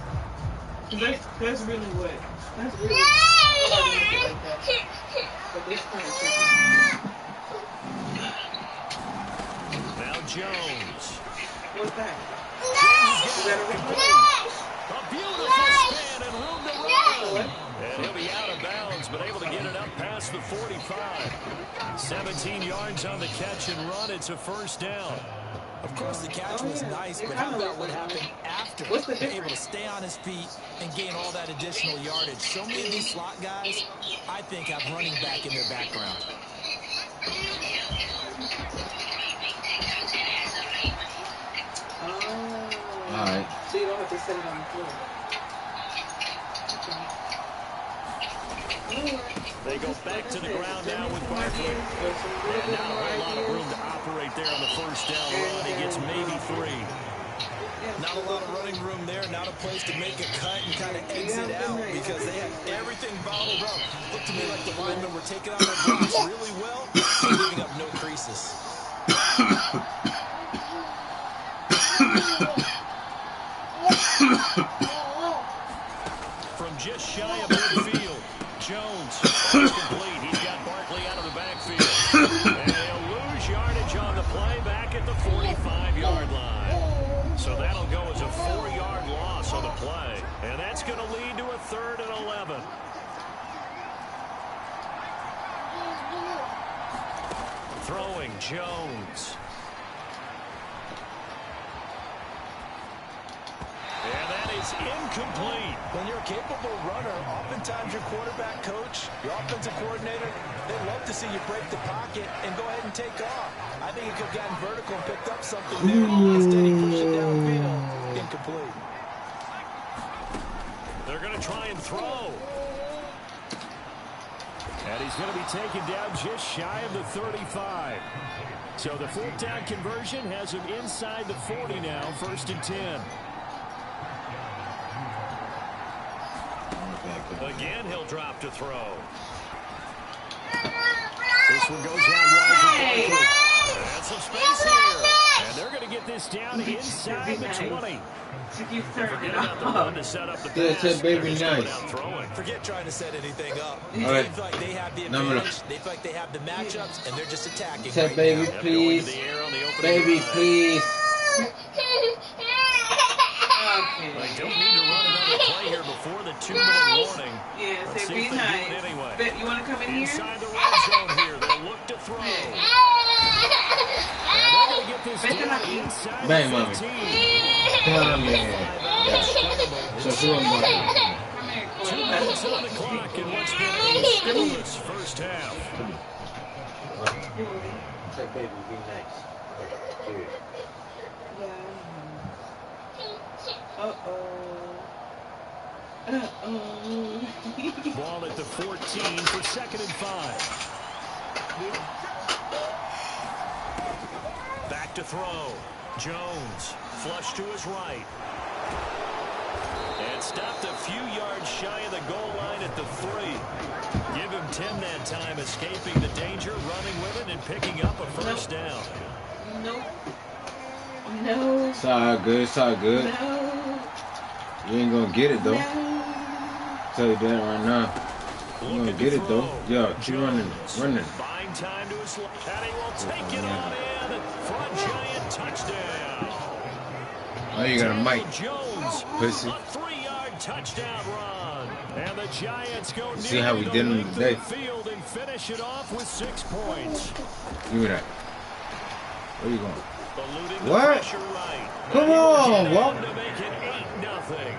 Speaker 2: That's really what. That's really what I make it like that. But this kind of tricky.
Speaker 3: Now Jones.
Speaker 2: What's that?
Speaker 3: Jones got it complete. A beautiful spin and room to run. And he'll be out of bounds, but able to get it up past the 45. 17 yards on the catch and run. It's a first down.
Speaker 4: Of course, the catch was nice, but how about what happened after?
Speaker 2: What's the
Speaker 4: difference? Able to stay on his feet and gain all that additional yardage. So many of these slot guys, I think, have running back in their background.
Speaker 1: Alright.
Speaker 2: So you don't have to set it on the floor. Okay.
Speaker 3: They go back to the ground now with Barkley. And not a whole lot of room to operate there on the first down run. He gets maybe 3.
Speaker 4: Not a lot of running room there, not a place to make a cut and kind of exit out because they had everything bottled up. Looked to me like the linemen were taking on their blocks really well and leaving up no creases.
Speaker 3: From just shy of midfield, Jones is complete. He's got Barkley out of the backfield. And they'll lose yardage on the play back at the 45-yard line. So that'll go as a 4-yard loss on the play. And that's going to lead to a 3rd and 11. Throwing Jones. And that is incomplete.
Speaker 4: When you're a capable runner, oftentimes your quarterback coach, your offensive coordinator, they love to see you break the pocket and go ahead and take off. I think he could have gotten vertical and picked up something there. Instead, he pushed it downfield. Incomplete.
Speaker 3: They're going to try and throw. And he's going to be taken down just shy of the 35. So the 4th down conversion has him inside the 40 now, 1st and 10. Again, he'll drop to throw. This one goes out wide for Barkley. And some space here. And they're going to get this down inside the 20. Forget about the run to set up the pass.
Speaker 1: Baby nice.
Speaker 4: Forget trying to set anything up.
Speaker 1: Right.
Speaker 4: They feel like they have the advantage. They feel like they have the matchups, and they're just attacking.
Speaker 1: Say baby, please. Baby, please.
Speaker 3: They don't need to run another play here before the 2-minute warning.
Speaker 2: Yeah,
Speaker 3: Let's
Speaker 2: say
Speaker 3: see
Speaker 2: be
Speaker 3: if they
Speaker 2: nice.
Speaker 3: do it anyway.
Speaker 2: But you want to come in here?
Speaker 3: Inside the red zone here. They'll look to throw. And they're going to get this down inside
Speaker 1: Bang,
Speaker 3: the
Speaker 1: mommy.
Speaker 3: 15.
Speaker 1: Come here. So she won't go.
Speaker 3: 2 minutes on the clock in what's been a scoreless first half.
Speaker 1: Say baby, be nice.
Speaker 3: Ball at the 14 for 2nd and 5. Back to throw. Jones, flush to his right. And stopped a few yards shy of the goal line at the 3. Give him 10 that time, escaping the danger, running with it, and picking up a first down.
Speaker 2: Nope. No.
Speaker 1: It's all good. It's all good.
Speaker 2: No.
Speaker 1: You ain't gonna get it though.
Speaker 2: No.
Speaker 1: Tell you that right now. You gonna get it though. Yo, keep running.
Speaker 3: Buying time to his left. And he will take it on in for a giant touchdown.
Speaker 1: Oh, you got a mic.
Speaker 3: Jones,
Speaker 1: Pussy.
Speaker 3: a 3-yard touchdown run. And the Giants go
Speaker 1: See how we did him today.
Speaker 3: Field and finish it off with 6 points.
Speaker 1: Give me that. Where you going?
Speaker 3: Eluding
Speaker 1: What?
Speaker 3: the pressure right.
Speaker 1: Come on, what?
Speaker 3: To make it 8-0.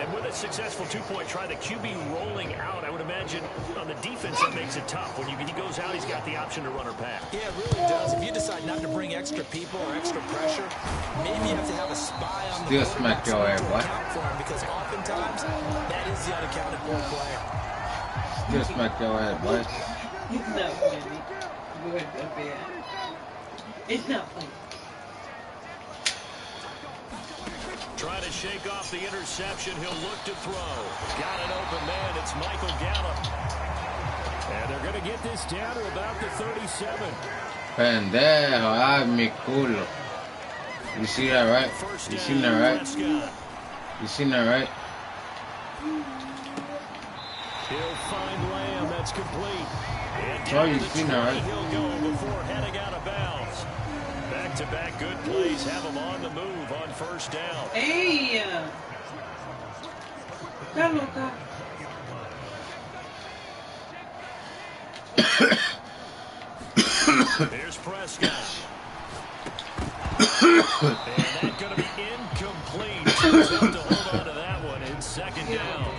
Speaker 3: And with a successful 2-point try, the QB rolling out, I would imagine on the defense that makes it tough. When he goes out, he's got the option to run or pass.
Speaker 4: Yeah, it really does. If you decide not to bring extra people or extra pressure, maybe you have to have a spy on
Speaker 1: Still
Speaker 4: the
Speaker 1: smack your ass, boy.
Speaker 4: for him, because oftentimes that is the unaccounted for player.
Speaker 1: Still smack your ass, boy.
Speaker 2: It's not funny. Go ahead, go bed. It's not funny.
Speaker 3: Trying to shake off the interception. He'll look to throw. Got an open man. It's Michael Gallup. And they're going to get this down to about the 37.
Speaker 1: Pendejo, ay mi culo. You see that, right? You seen that, right? You seen that, right?
Speaker 3: He'll find Lamb. That's complete. And
Speaker 1: Oh, you seen that, right?
Speaker 3: He'll go before heading out of bounds. Back-to-back good plays have him on the move on first down.
Speaker 2: Hey! Está loca.
Speaker 3: Here's Prescott. And that's going to be incomplete. He's have to hold on to that one in second down.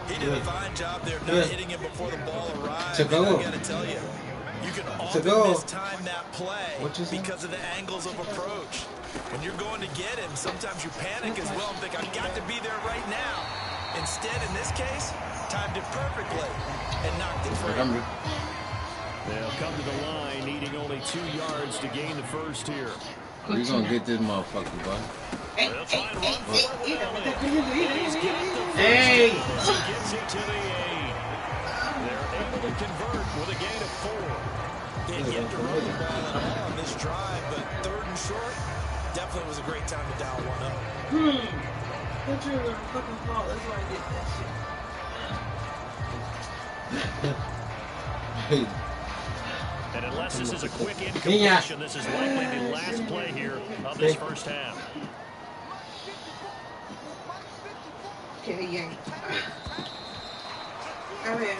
Speaker 4: He did a fine job there not hitting him before the ball arrived.
Speaker 1: To go.
Speaker 4: I got to tell you, you can
Speaker 1: To
Speaker 4: often
Speaker 1: go.
Speaker 4: mistime that play because of the angles of approach. When you're going to get him, sometimes you panic as well and think, I've got to be there right now. Instead, in this case, timed it perfectly and knocked it free.
Speaker 3: They'll come to the line, needing only 2 yards to gain the first here.
Speaker 1: We gonna get this motherfucker, boy.
Speaker 3: They'll try and run for it.
Speaker 1: Hey!
Speaker 3: He gets it to the 8. They're able to convert with a gain of 4.
Speaker 4: Didn't get to run the ball at all on this drive, but 3rd and short, definitely was a great time to dial 1-0.
Speaker 2: Put your fucking fault. That's why I did that shit.
Speaker 3: And unless this is a quick incompletion, this is likely the last play here of this first half.
Speaker 2: Okay, yeah. Come here.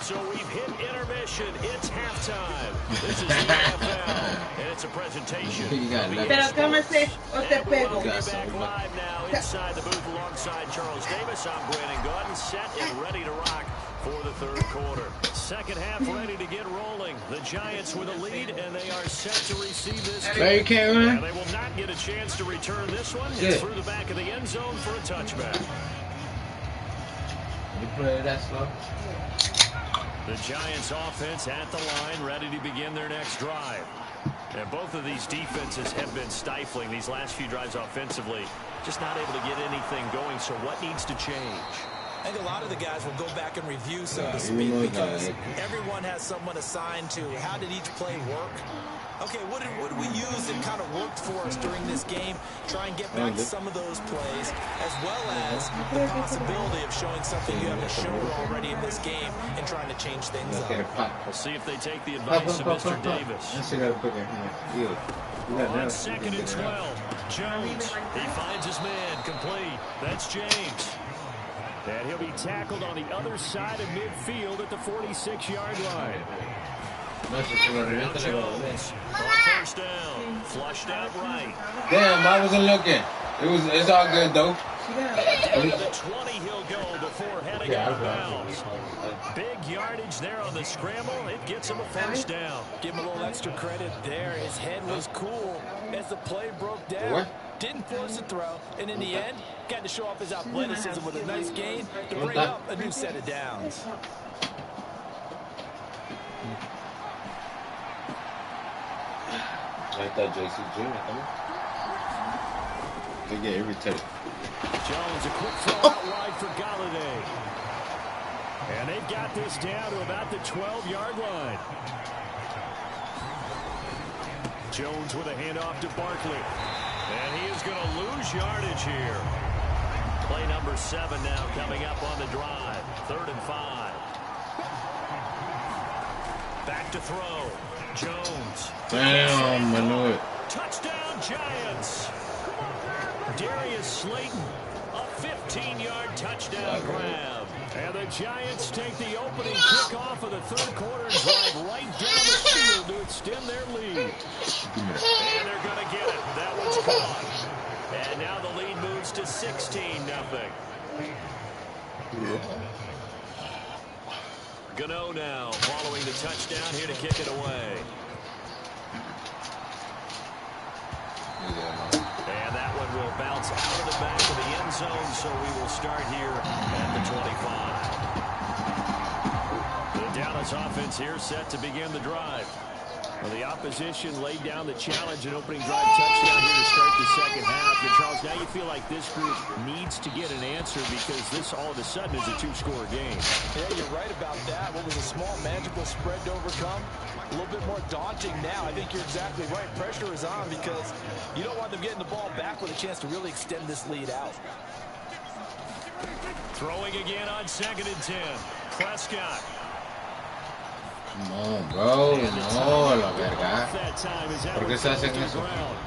Speaker 3: So we've hit intermission. It's halftime. This is the NFL, and it's a presentation.
Speaker 1: You got lucky.
Speaker 2: Pero cómese o te pego.
Speaker 3: We'll be back live now inside the booth alongside Charles Davis. I'm Brandon Gordon, set and ready to rock for the 3rd quarter. Second half ready to get rolling. The Giants with a lead, and they are set to receive this
Speaker 1: Barry
Speaker 3: kick.
Speaker 1: can't
Speaker 3: And
Speaker 1: run.
Speaker 3: they will not get a chance to return this one.
Speaker 1: Yeah.
Speaker 3: It's through the back of the end zone for a touchback.
Speaker 1: You play that slow?
Speaker 3: The Giants offense at the line, ready to begin their next drive. And both of these defenses have been stifling these last few drives offensively. Just not able to get anything going, so what needs to change?
Speaker 4: I think a lot of the guys will go back and review, so to speak, because everyone has someone assigned to how did each play work. Okay, what did we use that kind of worked for us during this game? Try and get back to some of those plays, as well as the possibility of showing something you haven't shown already in this game and trying to change things up.
Speaker 3: We'll see if they take the advice of Mr. Davis. On 2nd and 12, Jones, he finds his man, complete. That's James. And he'll be tackled on the other side of midfield at the 46-yard line. Jones on first down, flushed out right.
Speaker 1: Damn, I wasn't looking. It's all good though.
Speaker 3: Down to the 20 he'll go before heading out of bounds. Big yardage there on the scramble. It gets him a first down.
Speaker 4: Give him a little extra credit there. His head was cool as the play broke down.
Speaker 1: What?
Speaker 4: Didn't force a throw, and in the end, got to show off his athleticism with a nice gain to bring up a new set of downs.
Speaker 1: Like that JC Jr. They get irritated.
Speaker 3: Jones, a quick throw out wide for Galladay. And they've got this down to about the 12-yard line. Jones with a handoff to Barkley. And he is going to lose yardage here. Play number 7 now coming up on the drive. 3rd and 5. Back to throw. Jones.
Speaker 1: Damn, I knew it.
Speaker 3: Touchdown Giants. Darius Slayton. A 15-yard touchdown grab. And the Giants take the opening kickoff of the 3rd quarter and drive right down the field to extend their lead. And they're going to get it. That one's caught. And now the lead moves to 16-0. Gano now following the touchdown here to kick it away. And that one will bounce out of the back of the end zone, so we will start here at the 25. The Dallas offense here set to begin the drive. Well, the opposition laid down the challenge and opening drive touchdown here to start the second half. And Charles, now you feel like this group needs to get an answer because this all of a sudden is a 2-score game.
Speaker 4: Yeah, you're right about that. What was a small, manageable spread to overcome? A little bit more daunting now. I think you're exactly right. Pressure is on because you don't want them getting the ball back with a chance to really extend this lead out.
Speaker 3: Throwing again on 2nd and 10. Prescott.
Speaker 1: Come on, bro. No, la verga. ¿Por qué se hacen eso?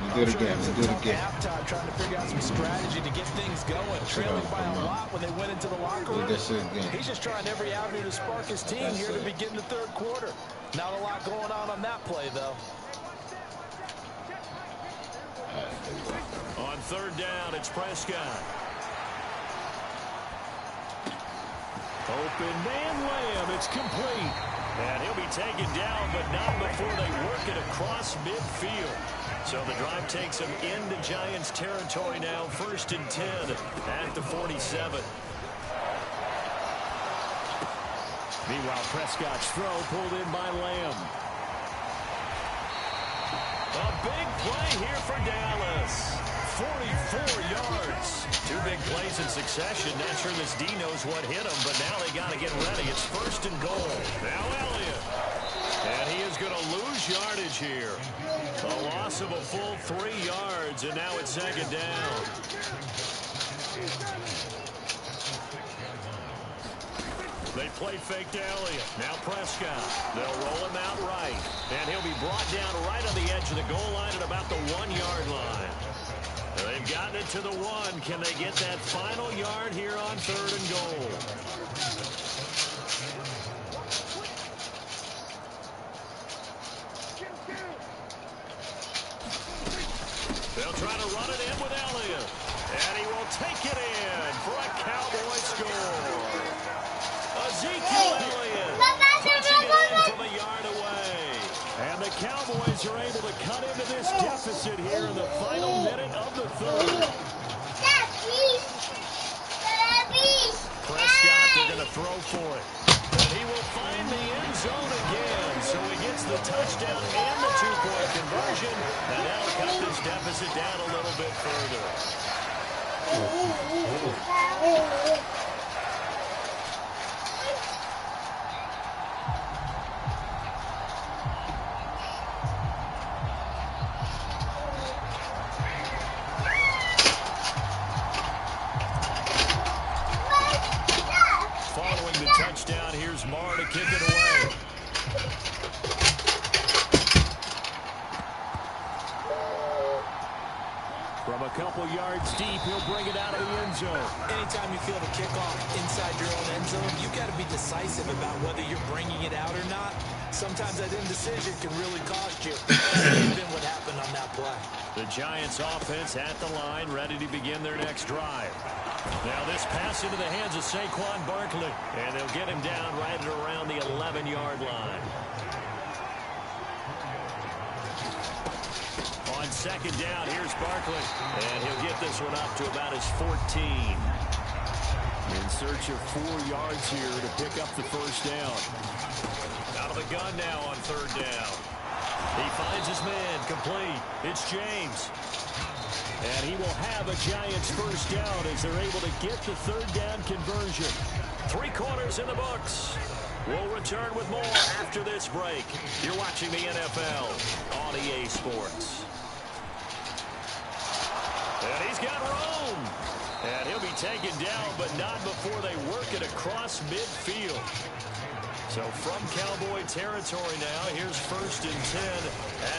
Speaker 1: You do it again. You do it again.
Speaker 4: Halftime, trying to figure out some strategy to get things going. Trailing by a lot when they went into the locker room. He's just trying every avenue to spark his team here to begin the 3rd quarter. Not a lot going on that play, though.
Speaker 3: On 3rd down, it's Prescott. Open man Lamb. It's complete. And he'll be taken down, but not before they work it across midfield. So the drive takes him into Giants territory now. 1st and 10 at the 47. Meanwhile, Prescott's throw pulled in by Lamb. A big play here for Dallas. 44 yards. 2 big plays in succession. Not sure this D knows what hit him, but now they got to get ready. It's 1st and goal. Now Elliott. And he is going to lose yardage here. A loss of a full 3 yards, and now it's 2nd down. They play fake to Elliott. Now Prescott. They'll roll him out right. And he'll be brought down right on the edge of the goal line at about the 1-yard line. They've gotten it to the 1. Can they get that final yard here on 3rd and goal? They'll try to run it in with Elliott. And he will take it in for a Cowboy score. Ezekiel Elliott punching it in from a yard away. And the Cowboys are able to cut into this deficit here in the final minute of the 3rd. Prescott, they're going to throw for it. And he will find the end zone again. So he gets the touchdown and the 2-point conversion. And that'll cut this deficit down a little bit further. Touchdown. Here's Marr to kick it away. From a couple yards deep, he'll bring it out of the end zone.
Speaker 4: Anytime you feel the kickoff inside your own end zone, you've got to be decisive about whether you're bringing it out or not. Sometimes that indecision can really cost you. That's been what happened on that play.
Speaker 3: The Giants offense at the line, ready to begin their next drive. Now this pass into the hands of Saquon Barkley, and they'll get him down right at around the 11-yard line. On 2nd down, here's Barkley, and he'll get this one up to about his 14. In search of 4 yards here to pick up the 1st down. Out of the gun now on 3rd down. He finds his man, complete. It's James. And he will have a Giants 1st down as they're able to get the 3rd down conversion. 3 quarters in the books. We'll return with more after this break. You're watching the NFL on EA Sports. And he's got room. And he'll be taken down, but not before they work it across midfield. So from Cowboy territory now, here's 1st and 10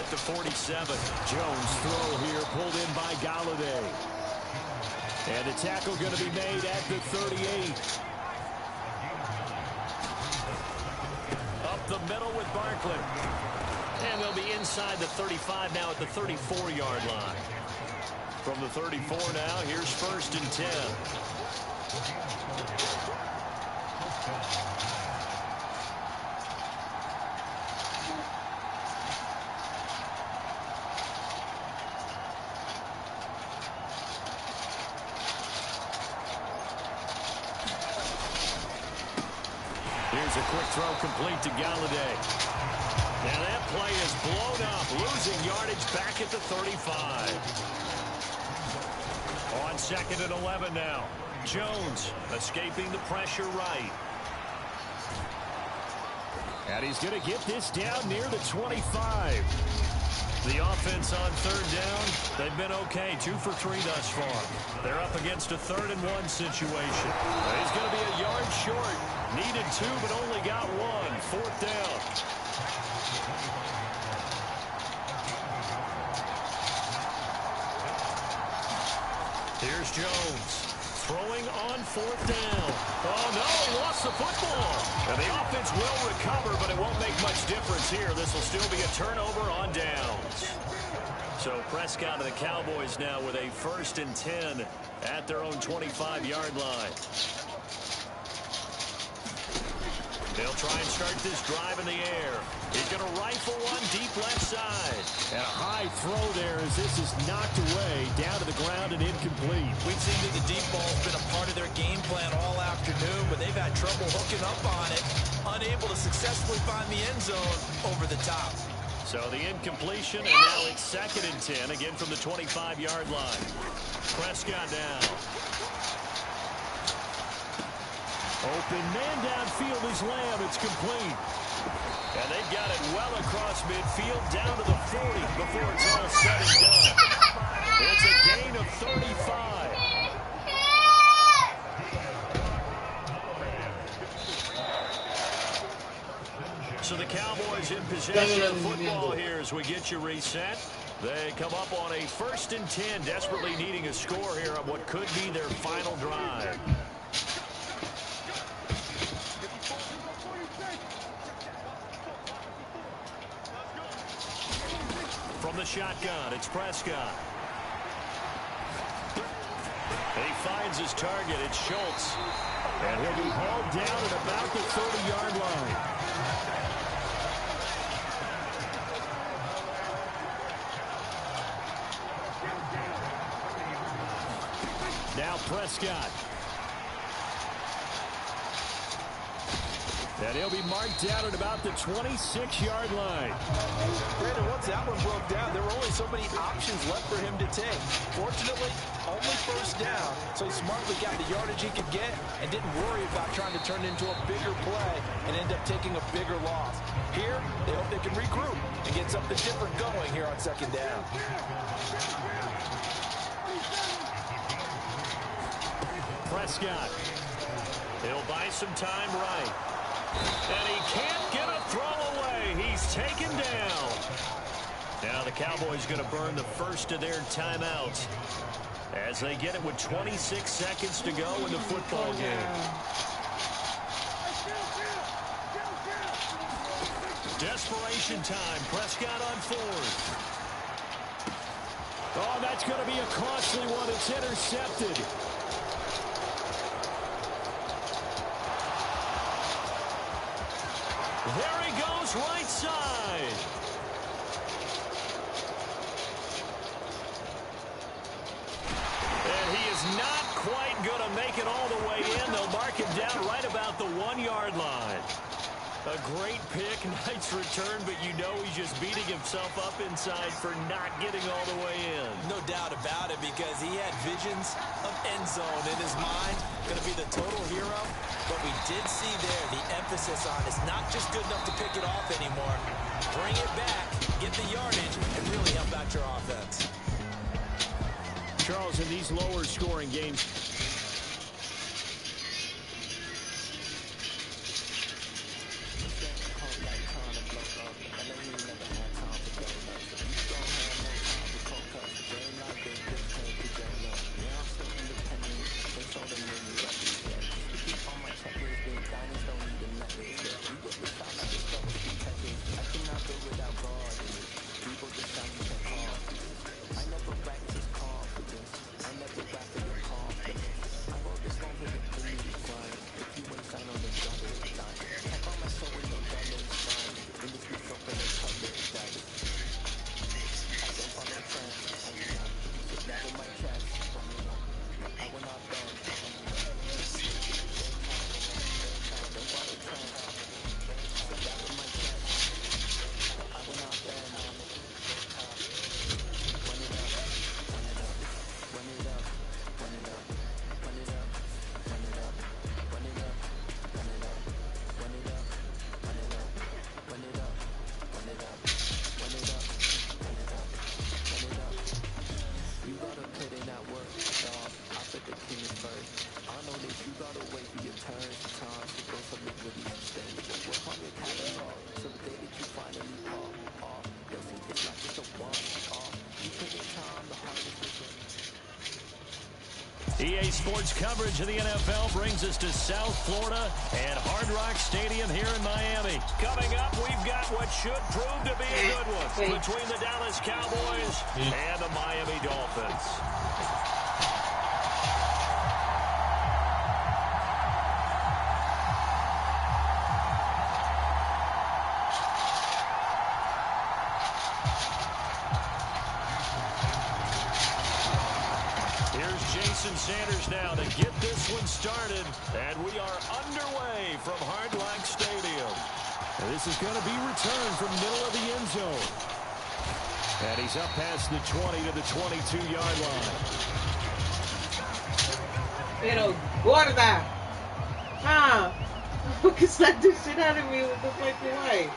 Speaker 3: at the 47.
Speaker 4: Jones throw here, pulled in by Galladay. And the tackle going to be made at the 38.
Speaker 3: Up the middle with Barkley. And they'll be inside the 35 now at the 34-yard line. From the 34 now, here's 1st and 10. Here's a quick throw complete to Galladay. Now that play is blown up, losing yardage back at the 35. On 2nd and 11 now. Jones escaping the pressure right. And he's going to get this down near the 25. The offense on 3rd down, they've been okay. 2 for 3 thus far. They're up against a 3rd and 1 situation. He's going to be a yard short. Needed 2, but only got 1. 4th down. Here's Jones throwing on 4th down. Oh, no, he lost the football. And the offense will recover, but it won't make much difference here. This will still be a turnover on downs. So Prescott and the Cowboys now with a 1st and 10 at their own 25-yard line. They'll try and start this drive in the air. He's going to rifle one deep left side.
Speaker 4: And a high throw there as this is knocked away down to the ground and incomplete.
Speaker 6: We've seen that the deep ball's been a part of their game plan all afternoon, but they've had trouble hooking up on it, unable to successfully find the end zone over the top.
Speaker 3: So the incompletion, and now it's 2nd and 10, again from the 25-yard line. Prescott down.
Speaker 4: Open man downfield is Lamb. It's complete.
Speaker 3: And they've got it well across midfield down to the 40 before it's all said and done. It's a gain of 35. So the Cowboys in possession of the football here as we get you reset. They come up on a 1st and 10, desperately needing a score here on what could be their final drive. From the shotgun, it's Prescott. He finds his target, it's Schultz.
Speaker 4: And he'll be hauled down at about the 30-yard line. Now Prescott. And he'll be marked down at about the 26-yard line.
Speaker 6: Brandon, once that one broke down, there were only so many options left for him to take. Fortunately, only 1st down, so he smartly got the yardage he could get and didn't worry about trying to turn it into a bigger play and end up taking a bigger loss. Here, they hope they can regroup and get something different going here on 2nd down.
Speaker 3: Prescott. He'll buy some time right. And he can't get a throw away. He's taken down. Now the Cowboys going to burn the first of their timeouts as they get it with 26 seconds to go in the football game. Desperation time. Prescott on 4th.
Speaker 4: Oh, that's going to be a costly one. It's intercepted.
Speaker 3: There he goes, right side. And he is not quite going to make it all the way in. They'll mark him down right about the 1-yard line. A great pick, nice return, but you know he's just beating himself up inside for not getting all the way in.
Speaker 6: No doubt about it, because he had visions of end zone in his mind. Going to be the total hero. But we did see there the emphasis on it's not just good enough to pick it off anymore. Bring it back, get the yardage, and really help out your offense.
Speaker 3: Charles, in these lower scoring games, EA Sports coverage of the NFL brings us to South Florida and Hard Rock Stadium here in Miami. Coming up, we've got what should prove to be a good one between the Dallas Cowboys and the Miami Dolphins. Sanders now to get this one started, and we are underway from Hard Rock Stadium. And this is going to be returned from middle of the end zone. And he's up past the 20 to the 22-yard line.
Speaker 2: Pero gorda. Fucking slap the shit out of me with the fucking white.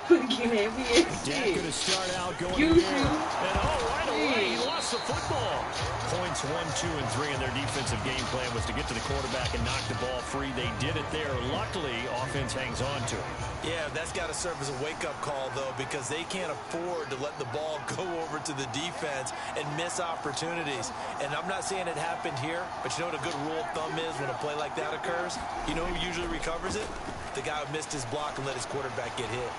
Speaker 2: Fucking heavy as
Speaker 3: Dak
Speaker 2: shit.
Speaker 3: going to start out going
Speaker 2: Use
Speaker 3: here.
Speaker 2: you.
Speaker 3: And right away, he lost the football. Points 1, 2, and 3 in their defensive game plan was to get to the quarterback and knock the ball free. They did it there. Luckily, offense hangs on to it.
Speaker 6: Yeah, that's got to serve as a wake-up call, though, because they can't afford to let the ball go over to the defense and miss opportunities. And I'm not saying it happened here, but you know what a good rule of thumb is when a play like that occurs? You know who usually recovers it? The guy who missed his block and let his quarterback get hit.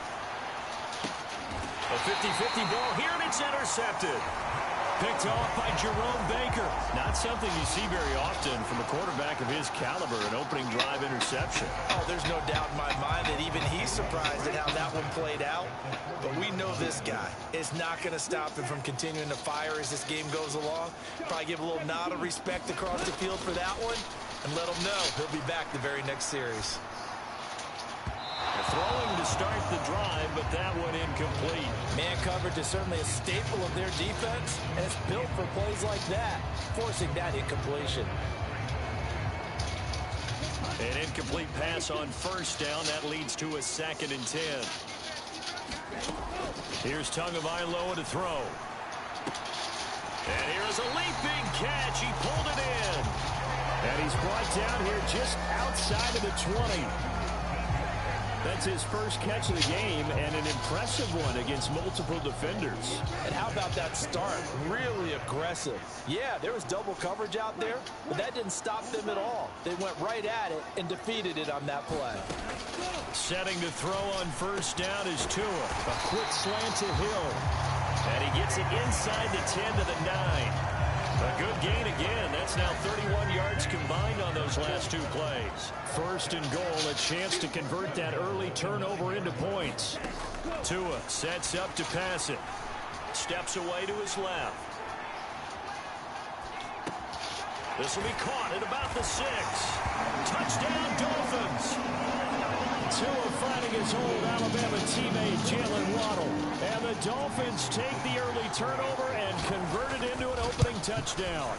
Speaker 3: A 50-50 ball here, and it's intercepted. Picked off by Jerome Baker. Not something you see very often from a quarterback of his caliber, an opening drive interception.
Speaker 6: Oh, there's no doubt in my mind that even he's surprised at how that one played out. But we know this guy is not going to stop him from continuing to fire as this game goes along. Probably give a little nod of respect across the field for that one and let him know he'll be back the very next series.
Speaker 3: Throwing to start the drive, but that one incomplete.
Speaker 6: Man coverage is certainly a staple of their defense, and it's built for plays like that, forcing that incompletion.
Speaker 3: An incomplete pass on first down. That leads to a 2nd and 10. Here's Tagovailoa to throw. And here is a leaping catch. He pulled it in. And he's brought down here just outside of the 20. That's his first catch of the game, and an impressive one against multiple defenders.
Speaker 6: And how about that start? Really aggressive. Yeah, there was double coverage out there, but that didn't stop them at all. They went right at it and defeated it on that play.
Speaker 3: Setting to throw on first down is Tua. A quick slant to Hill. And he gets it inside the 10 to the 9. A good gain again. That's now 31 yards combined on those last 2 plays. First and goal, a chance to convert that early turnover into points. Tua sets up to pass it. Steps away to his left. This will be caught at about the 6. Touchdown, Dolphins. Tua finding his old Alabama teammate Jalen Waddle. And the Dolphins take the early turnover and convert it into an opening touchdown.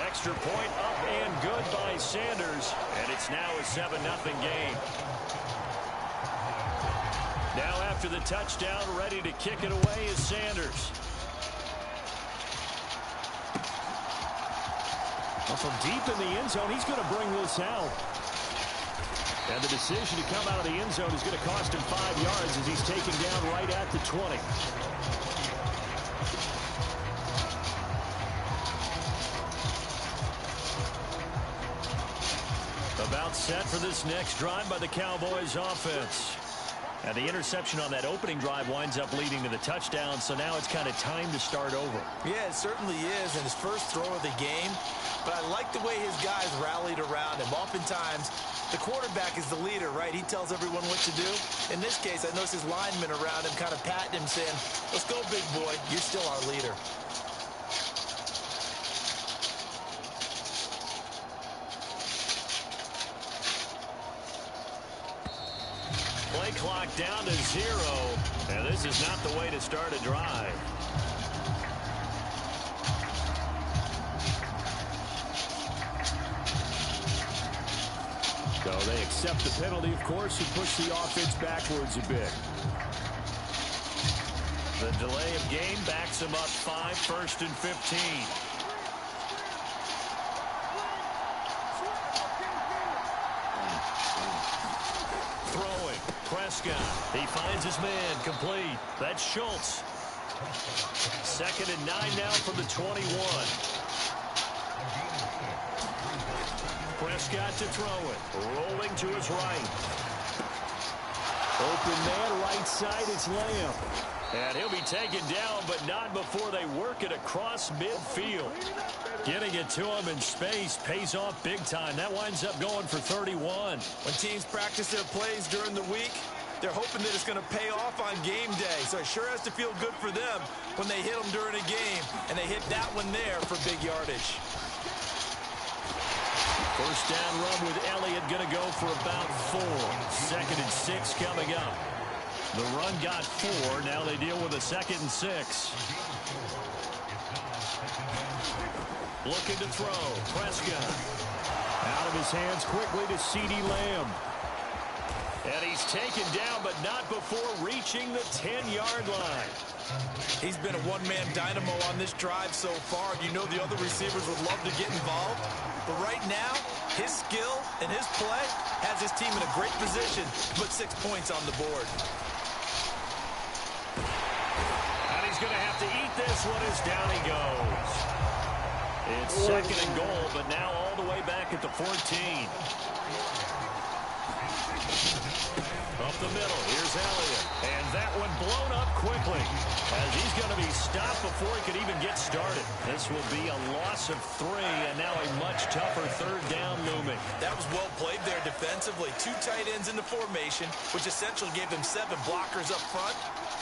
Speaker 3: Extra point up and good by Sanders. And it's now a 7-0 game. Now after the touchdown, ready to kick it away is Sanders. Well, from deep in the end zone, he's going to bring this out. And the decision to come out of the end zone is going to cost him 5 yards as he's taken down right at the 20. About set for this next drive by the Cowboys offense. And the interception on that opening drive winds up leading to the touchdown, so now it's kind of time to start over.
Speaker 6: Yeah, it certainly is, and his first throw of the game. But I like the way his guys rallied around him. Oftentimes, the quarterback is the leader, right? He tells everyone what to do. In this case, I noticed his linemen around him kind of patting him, saying, let's go, big boy. You're still our leader.
Speaker 3: Play clock down to 0, and this is not the way to start a drive. So they accept the penalty, of course, and push the offense backwards a bit. The delay of game backs them up 5, 1st and 15. Prescott. He finds his man complete. That's Schultz. 2nd and 9 now from the 21. Prescott to throw it. Rolling to his right. Open man right side. It's Lamb. And he'll be taken down, but not before they work it across midfield. Getting it to him in space pays off big time. That winds up going for 31.
Speaker 6: When teams practice their plays during the week, they're hoping that it's going to pay off on game day. So it sure has to feel good for them when they hit them during a game. And they hit that one there for big yardage.
Speaker 3: First down run with Elliott going to go for about 4. 2nd and 6 coming up. The run got 4. Now they deal with a 2nd and 6. Looking to throw. Prescott. Out of his hands quickly to CeeDee Lamb. And he's taken down, but not before reaching the 10-yard line.
Speaker 6: He's been a one-man dynamo on this drive so far. You know the other receivers would love to get involved. But right now, his skill and his play has his team in a great position to put 6 points on the board.
Speaker 3: And he's going to have to eat this one as down he goes. It's 2nd and goal, but now all the way back at the 14. Up the middle, here's Elliott. And that one blown up quickly as he's going to be stopped before he could even get started. This will be a loss of 3, and now a much tougher 3rd down looming.
Speaker 6: That was well played there defensively. 2 tight ends in the formation, which essentially gave them 7 blockers up front.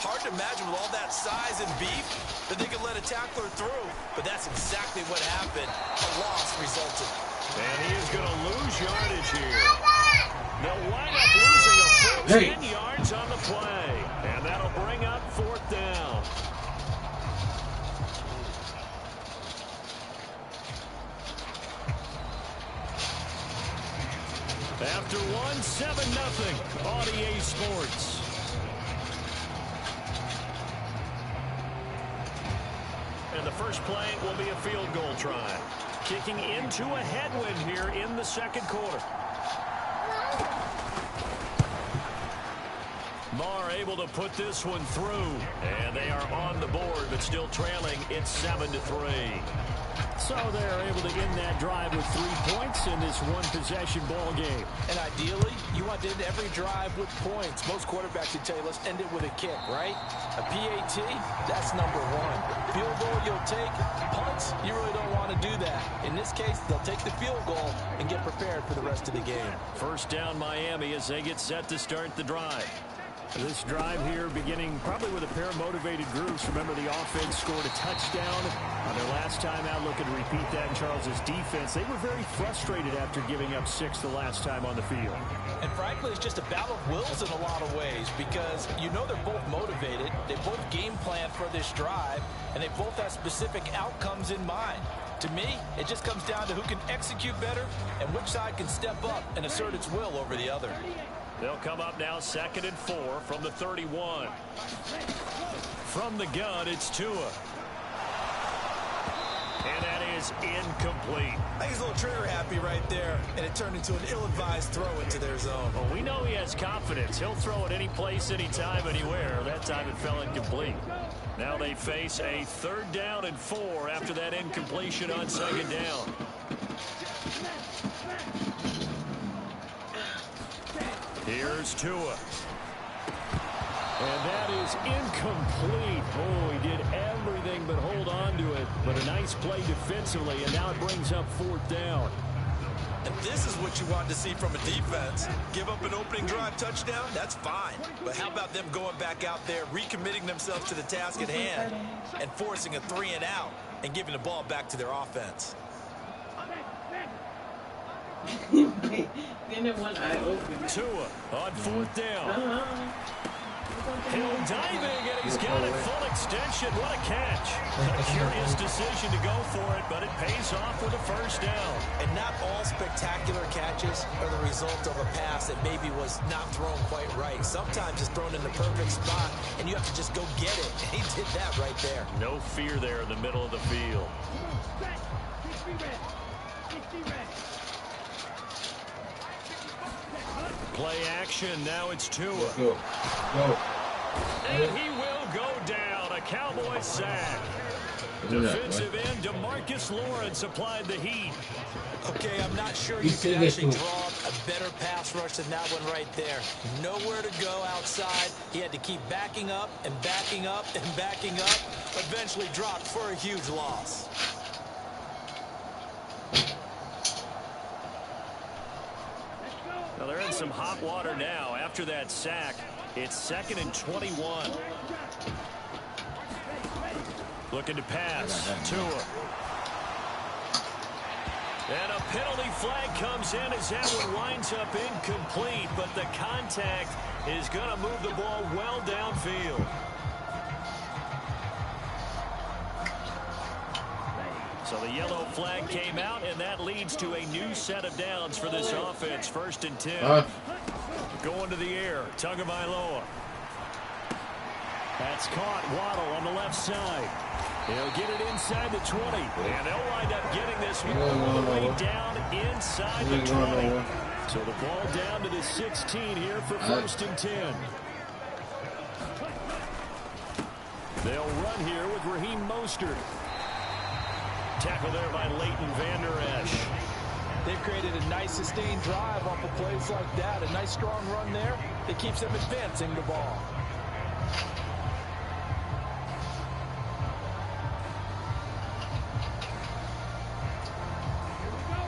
Speaker 6: Hard to imagine with all that size and beef that they could let a tackler through, but that's exactly what happened. A loss resulted.
Speaker 3: And he is going to lose yardage here. They'll wind up losing a full 10 yards on the play, and that'll bring up 4th down. After 7-0 on EA Sports. And the first play will be a field goal try. Kicking into a headwind here in the 2nd quarter. Marr able to put this one through. And they are on the board, but still trailing. It's 7-3. So they're able to end that drive with 3 points in this one-possession ball game.
Speaker 6: And ideally, you want to end every drive with points. Most quarterbacks would tell you, let's end it with a kick, right? A PAT, that's number 1. Field goal you'll take. Punts, you really don't want to do that. In this case, they'll take the field goal and get prepared for the rest of the game.
Speaker 3: First down Miami as they get set to start the drive. This drive here beginning probably with a pair of motivated groups. Remember, the offense scored a touchdown on their last time out. Looking to repeat that in Charles's defense. They were very frustrated after giving up 6 the last time on the field.
Speaker 6: And frankly, it's just a battle of wills in a lot of ways because you know they're both motivated. They both game plan for this drive, and they both have specific outcomes in mind. To me, it just comes down to who can execute better and which side can step up and assert its will over the other.
Speaker 3: They'll come up now 2nd and 4 from the 31. From the gun, it's Tua. And that is incomplete.
Speaker 6: I think he's a little trigger happy right there, and it turned into an ill-advised throw into their zone.
Speaker 3: Well, we know he has confidence. He'll throw it any place, anytime, anywhere. That time it fell incomplete. Now they face a 3rd down and 4 after that incompletion on 2nd down. Here's Tua. And that is incomplete. Oh, he did everything but hold on to it. But a nice play defensively, and now it brings up 4th down.
Speaker 6: And this is what you want to see from a defense. Give up an opening drive touchdown, that's fine. But how about them going back out there, recommitting themselves to the task at hand, and forcing a 3-and-out and giving the ball back to their offense?
Speaker 2: Then one eye open.
Speaker 3: Tua on 4th down. Hill diving, and he's got it full extension. What a catch. A curious decision to go for it, but it pays off with a 1st down.
Speaker 6: And not all spectacular catches are the result of a pass that maybe was not thrown quite right. Sometimes it's thrown in the perfect spot, and you have to just go get it. And he did that right there.
Speaker 3: No fear there in the middle of the field. Play action, now it's Tua.
Speaker 1: Go.
Speaker 3: And he will go down. A Cowboy sack. Defensive end DeMarcus Lawrence applied the heat.
Speaker 6: Okay, I'm not sure you can actually draw a better pass rush than that one right there. Nowhere to go outside. He had to keep backing up and backing up and backing up. Eventually dropped for a huge loss.
Speaker 3: Well, they're in some hot water now. After that sack, it's 2nd and 21. Looking to pass. Tua. And a penalty flag comes in as that one winds up incomplete, but the contact is going to move the ball well downfield. So the yellow flag came out, and that leads to a new set of downs for this offense. 1st and 10. Going to the air. Tagovailoa. That's caught. Waddle on the left side. He'll get it inside the 20. And they'll wind up getting this one all the way down inside the 20. So the ball down to the 16 here for 1st and 10. They'll run here with Raheem Mostert. Tackle there by Leighton Vander Esch.
Speaker 6: They've created a nice sustained drive off of plays like that. A nice strong run there that keeps them advancing the ball.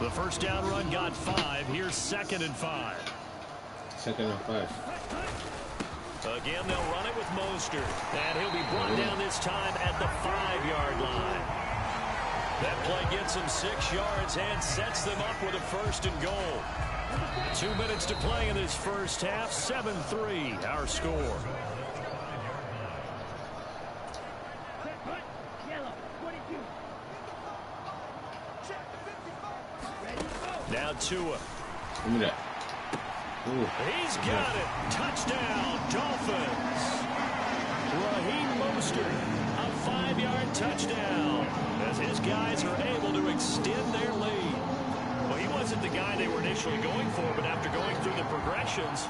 Speaker 3: The 1st down run got 5. Here's 2nd and 5.
Speaker 1: 2nd and 5.
Speaker 3: Again, they'll run it with Mostert. And he'll be brought down this time at the 5-yard line. That play gets him 6 yards and sets them up with a 1st and goal. 2 minutes to play in this first half. 7-3 our score. Now Tua.
Speaker 1: Give me that. Ooh.
Speaker 3: He's got it. Touchdown, Dolphins. Raheem Mostert, a 5-yard touchdown as his guys are able to extend their lead. Well, he wasn't the guy they were initially going for, but after going through the progressions,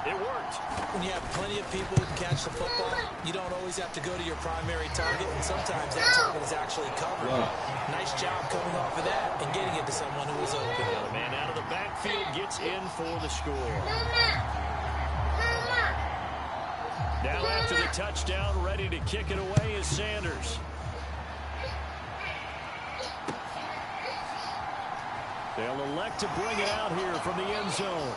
Speaker 3: it worked.
Speaker 6: When you have plenty of people who can catch the football, you don't always have to go to your primary target, and sometimes that target is actually covered.
Speaker 1: Wow.
Speaker 6: Nice job coming off of that and getting it to someone who was open.
Speaker 3: The man out of the backfield gets in for the score. Now after the touchdown, ready to kick it away is Sanders. They'll elect to bring it out here from the end zone.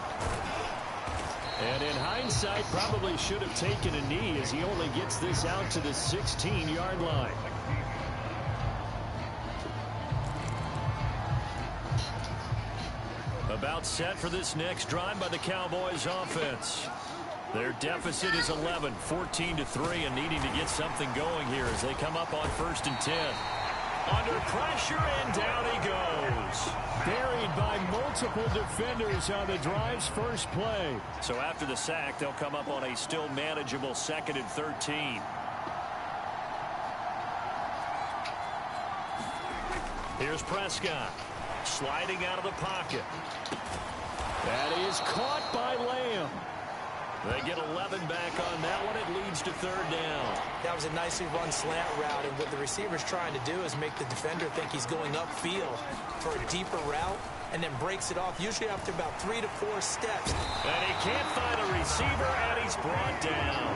Speaker 3: And in hindsight, probably should have taken a knee as he only gets this out to the 16-yard line. About set for this next drive by the Cowboys offense. Their deficit is 11, 14-3, and needing to get something going here as they come up on 1st and 10. Under pressure, and down he goes. Buried by multiple defenders on the drive's first play. So after the sack, they'll come up on a still manageable 2nd and 13. Here's Prescott. Sliding out of the pocket. That is caught by Lamb. They get 11 back on that one. It leads to 3rd down.
Speaker 6: That was a nicely run slant route, and what the receiver's trying to do is make the defender think he's going upfield for a deeper route, and then breaks it off, usually after about 3 to 4 steps.
Speaker 3: And he can't find a receiver, and he's brought down.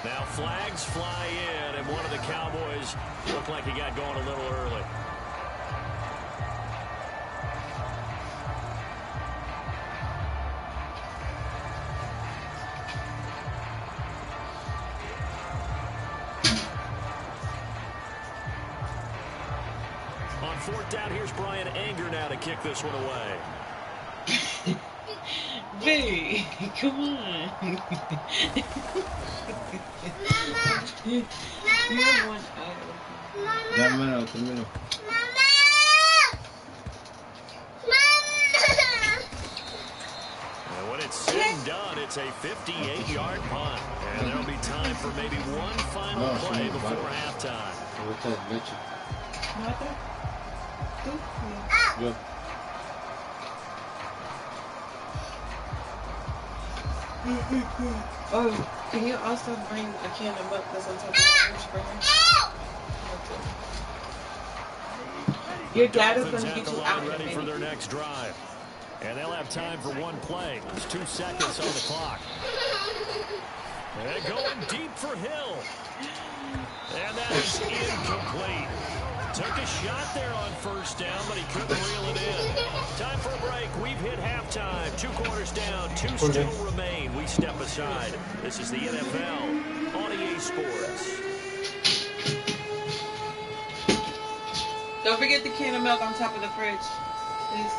Speaker 3: Now flags fly in, and one of the Cowboys looked like he got going a little early. On 4th down, here's Brian Anger now to kick this one away.
Speaker 2: Baby, come on.
Speaker 1: Mama. Termino.
Speaker 3: And when it's said and done, it's a 58-yard punt. And there'll be time for maybe one final play before halftime.
Speaker 1: Good.
Speaker 2: Oh, can you also bring a can of milk that's on top of the fridge for him? Your dad is going to get you out
Speaker 3: ready for their next drive. And they'll have time for one play. There's 2 seconds on the clock. And going deep for Hill. And that is incomplete. Took a shot there on 1st down, but he couldn't reel it in. Time for a break. We've hit halftime. 2 quarters down. 2 still remain. We step aside. This is the NFL on EA Sports.
Speaker 2: Don't forget the can of milk on top of the fridge, please.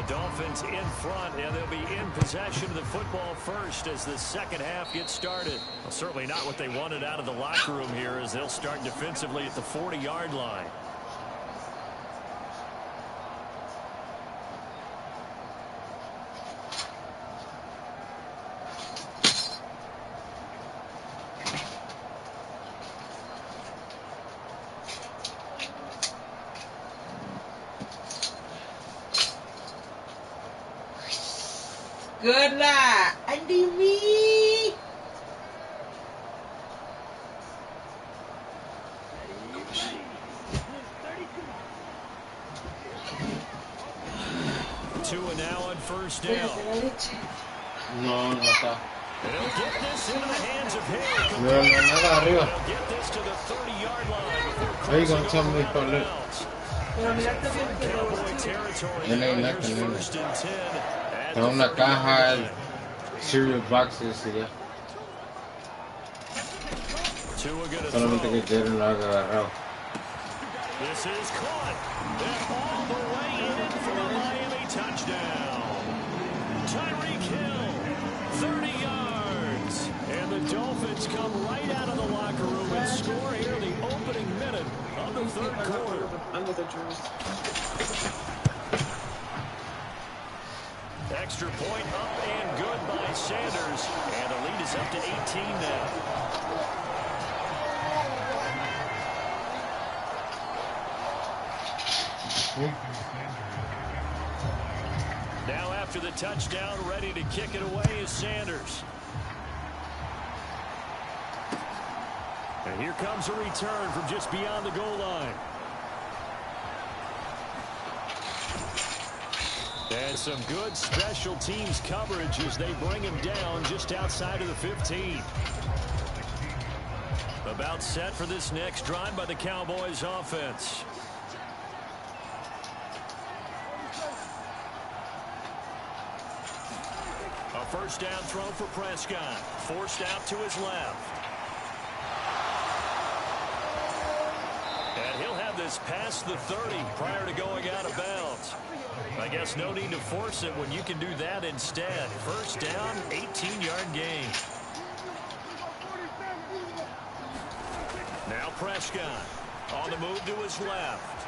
Speaker 3: Dolphins in front, and they'll be in possession of the football first as the second half gets started. Well, certainly not what they wanted out of the locker room here as they'll start defensively at the 40-yard line.
Speaker 2: Good luck, Andy me.
Speaker 3: Tua now on 1st down.
Speaker 1: No está.
Speaker 3: They'll get this into the hands of Hill.
Speaker 1: Nada arriba.
Speaker 3: They'll get this to the 30-yard line before
Speaker 1: Are you going to tell
Speaker 3: crossing
Speaker 1: me
Speaker 3: over
Speaker 1: for
Speaker 3: out of
Speaker 1: look?
Speaker 3: bounds. Cowboy territory.
Speaker 1: Then ain't
Speaker 3: Here's
Speaker 1: nothing in
Speaker 3: 1st and 10 at
Speaker 1: Está
Speaker 3: the
Speaker 1: una
Speaker 3: 30-yard
Speaker 1: caja de
Speaker 3: line.
Speaker 1: cereal boxes y ya.
Speaker 3: Tua gonna
Speaker 1: Solamente que
Speaker 3: throw.
Speaker 1: Jalen lo haga agarrado.
Speaker 3: This is caught. And all the way in for the Miami touchdown. Tyreek Hill, 30 yards. And the Dolphins come right out of the locker room and score here in the opening minute of the 3rd quarter.
Speaker 2: Under the drawers.
Speaker 3: Extra point up and good by Sanders. And the lead is up to 18 now. Now after the touchdown, ready to kick it away is Sanders. And here comes a return from just beyond the goal line. And some good special teams coverage as they bring him down just outside of the 15. About set for this next drive by the Cowboys offense. A first down throw for Prescott. Forced out to his left. And he'll have this past the 30 prior to going out of bounds. I guess no need to force it when you can do that instead. First down, 18-yard gain. Now Prescott on the move to his left.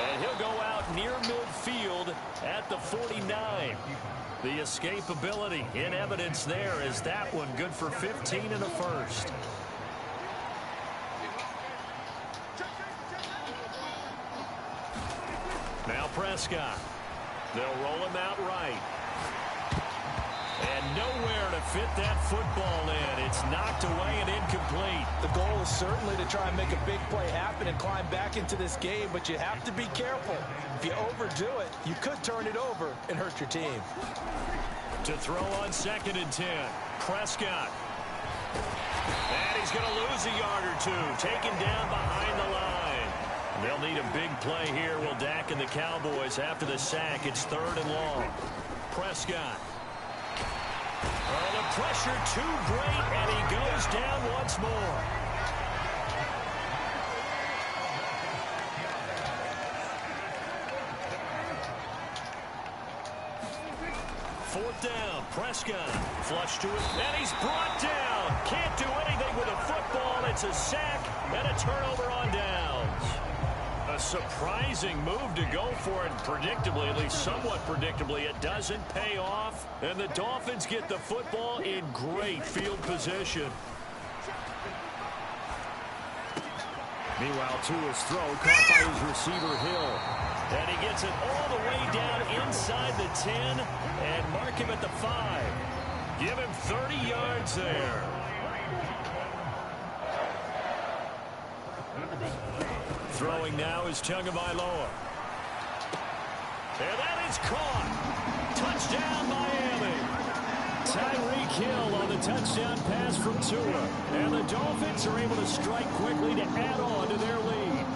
Speaker 3: And he'll go out near midfield at the 49. The escapability in evidence there is that one good for 15 and a first. Now Prescott. They'll roll him out right. And nowhere to fit that football in. It's knocked away and incomplete.
Speaker 6: The goal is certainly to try and make a big play happen and climb back into this game, but you have to be careful. If you overdo it, you could turn it over and hurt your team.
Speaker 3: To throw on 2nd and 10. Prescott. And he's going to lose a yard or two. Taken down behind the line. They'll need a big play here. Will Dak and the Cowboys after the sack. It's 3rd and long. Prescott. Oh, the pressure too great, and he goes down once more. Fourth down, Prescott. Flush to it, and he's brought down. Can't do anything with a football. It's a sack and a turnover on downs. A surprising move to go for it, predictably, at least somewhat predictably. It doesn't pay off, and the Dolphins get the football in great field position. Meanwhile, Tua's throw caught by his receiver, Hill. And he gets it all the way down inside the 10 and mark him at the 5. Give him 30 yards there. Throwing now is Tagovailoa. And that is caught. Touchdown, Miami. Tyreek Hill on the touchdown pass from Tua. And the Dolphins are able to strike quickly to add on to their lead.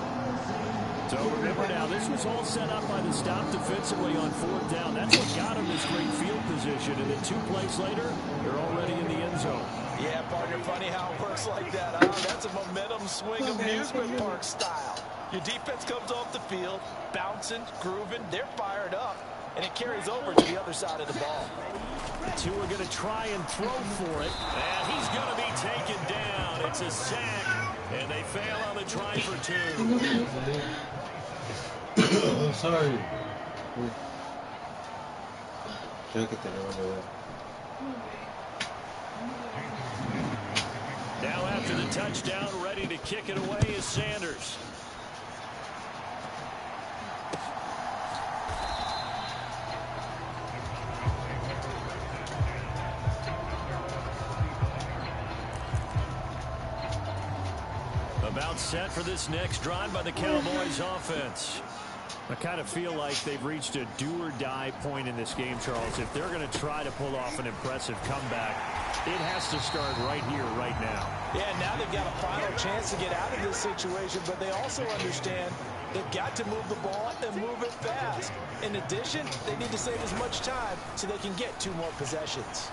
Speaker 3: So remember now, this was all set up by the stop defensively on 4th down. That's what got them this great field position. And then 2 plays later, they're already in the end zone.
Speaker 6: Yeah, partner, funny how it works like that, huh? That's a momentum swing amusement park style. Your defense comes off the field, bouncing, grooving, they're fired up, and it carries over to the other side of the ball.
Speaker 3: Tua going to try and throw for it, and he's going to be taken down. It's a sack, and they fail on the try for 2.
Speaker 1: Oh, sorry.
Speaker 3: Now after the touchdown, ready to kick it away is Sanders. About set for this next drive by the Cowboys offense. I kind of feel like they've reached a do-or-die point in this game, Charles. If they're going to try to pull off an impressive comeback, it has to start right here, right now.
Speaker 6: Yeah, now they've got a final chance to get out of this situation, but they also understand they've got to move the ball and move it fast. In addition, they need to save as much time so they can get 2 more possessions.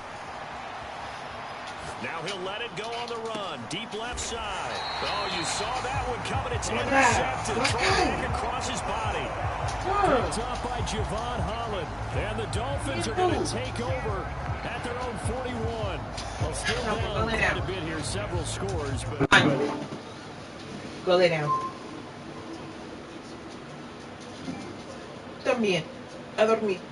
Speaker 3: Now he'll let it go on the run. Deep left side. Oh, you saw that one coming. It's intercepted. Throwing across his body. Picked up by Javon Holland. And the Dolphins are going to take over at their own 41. Well, still down quite a bit here. Several scores. But
Speaker 2: Go lay down. Come here. A dormir.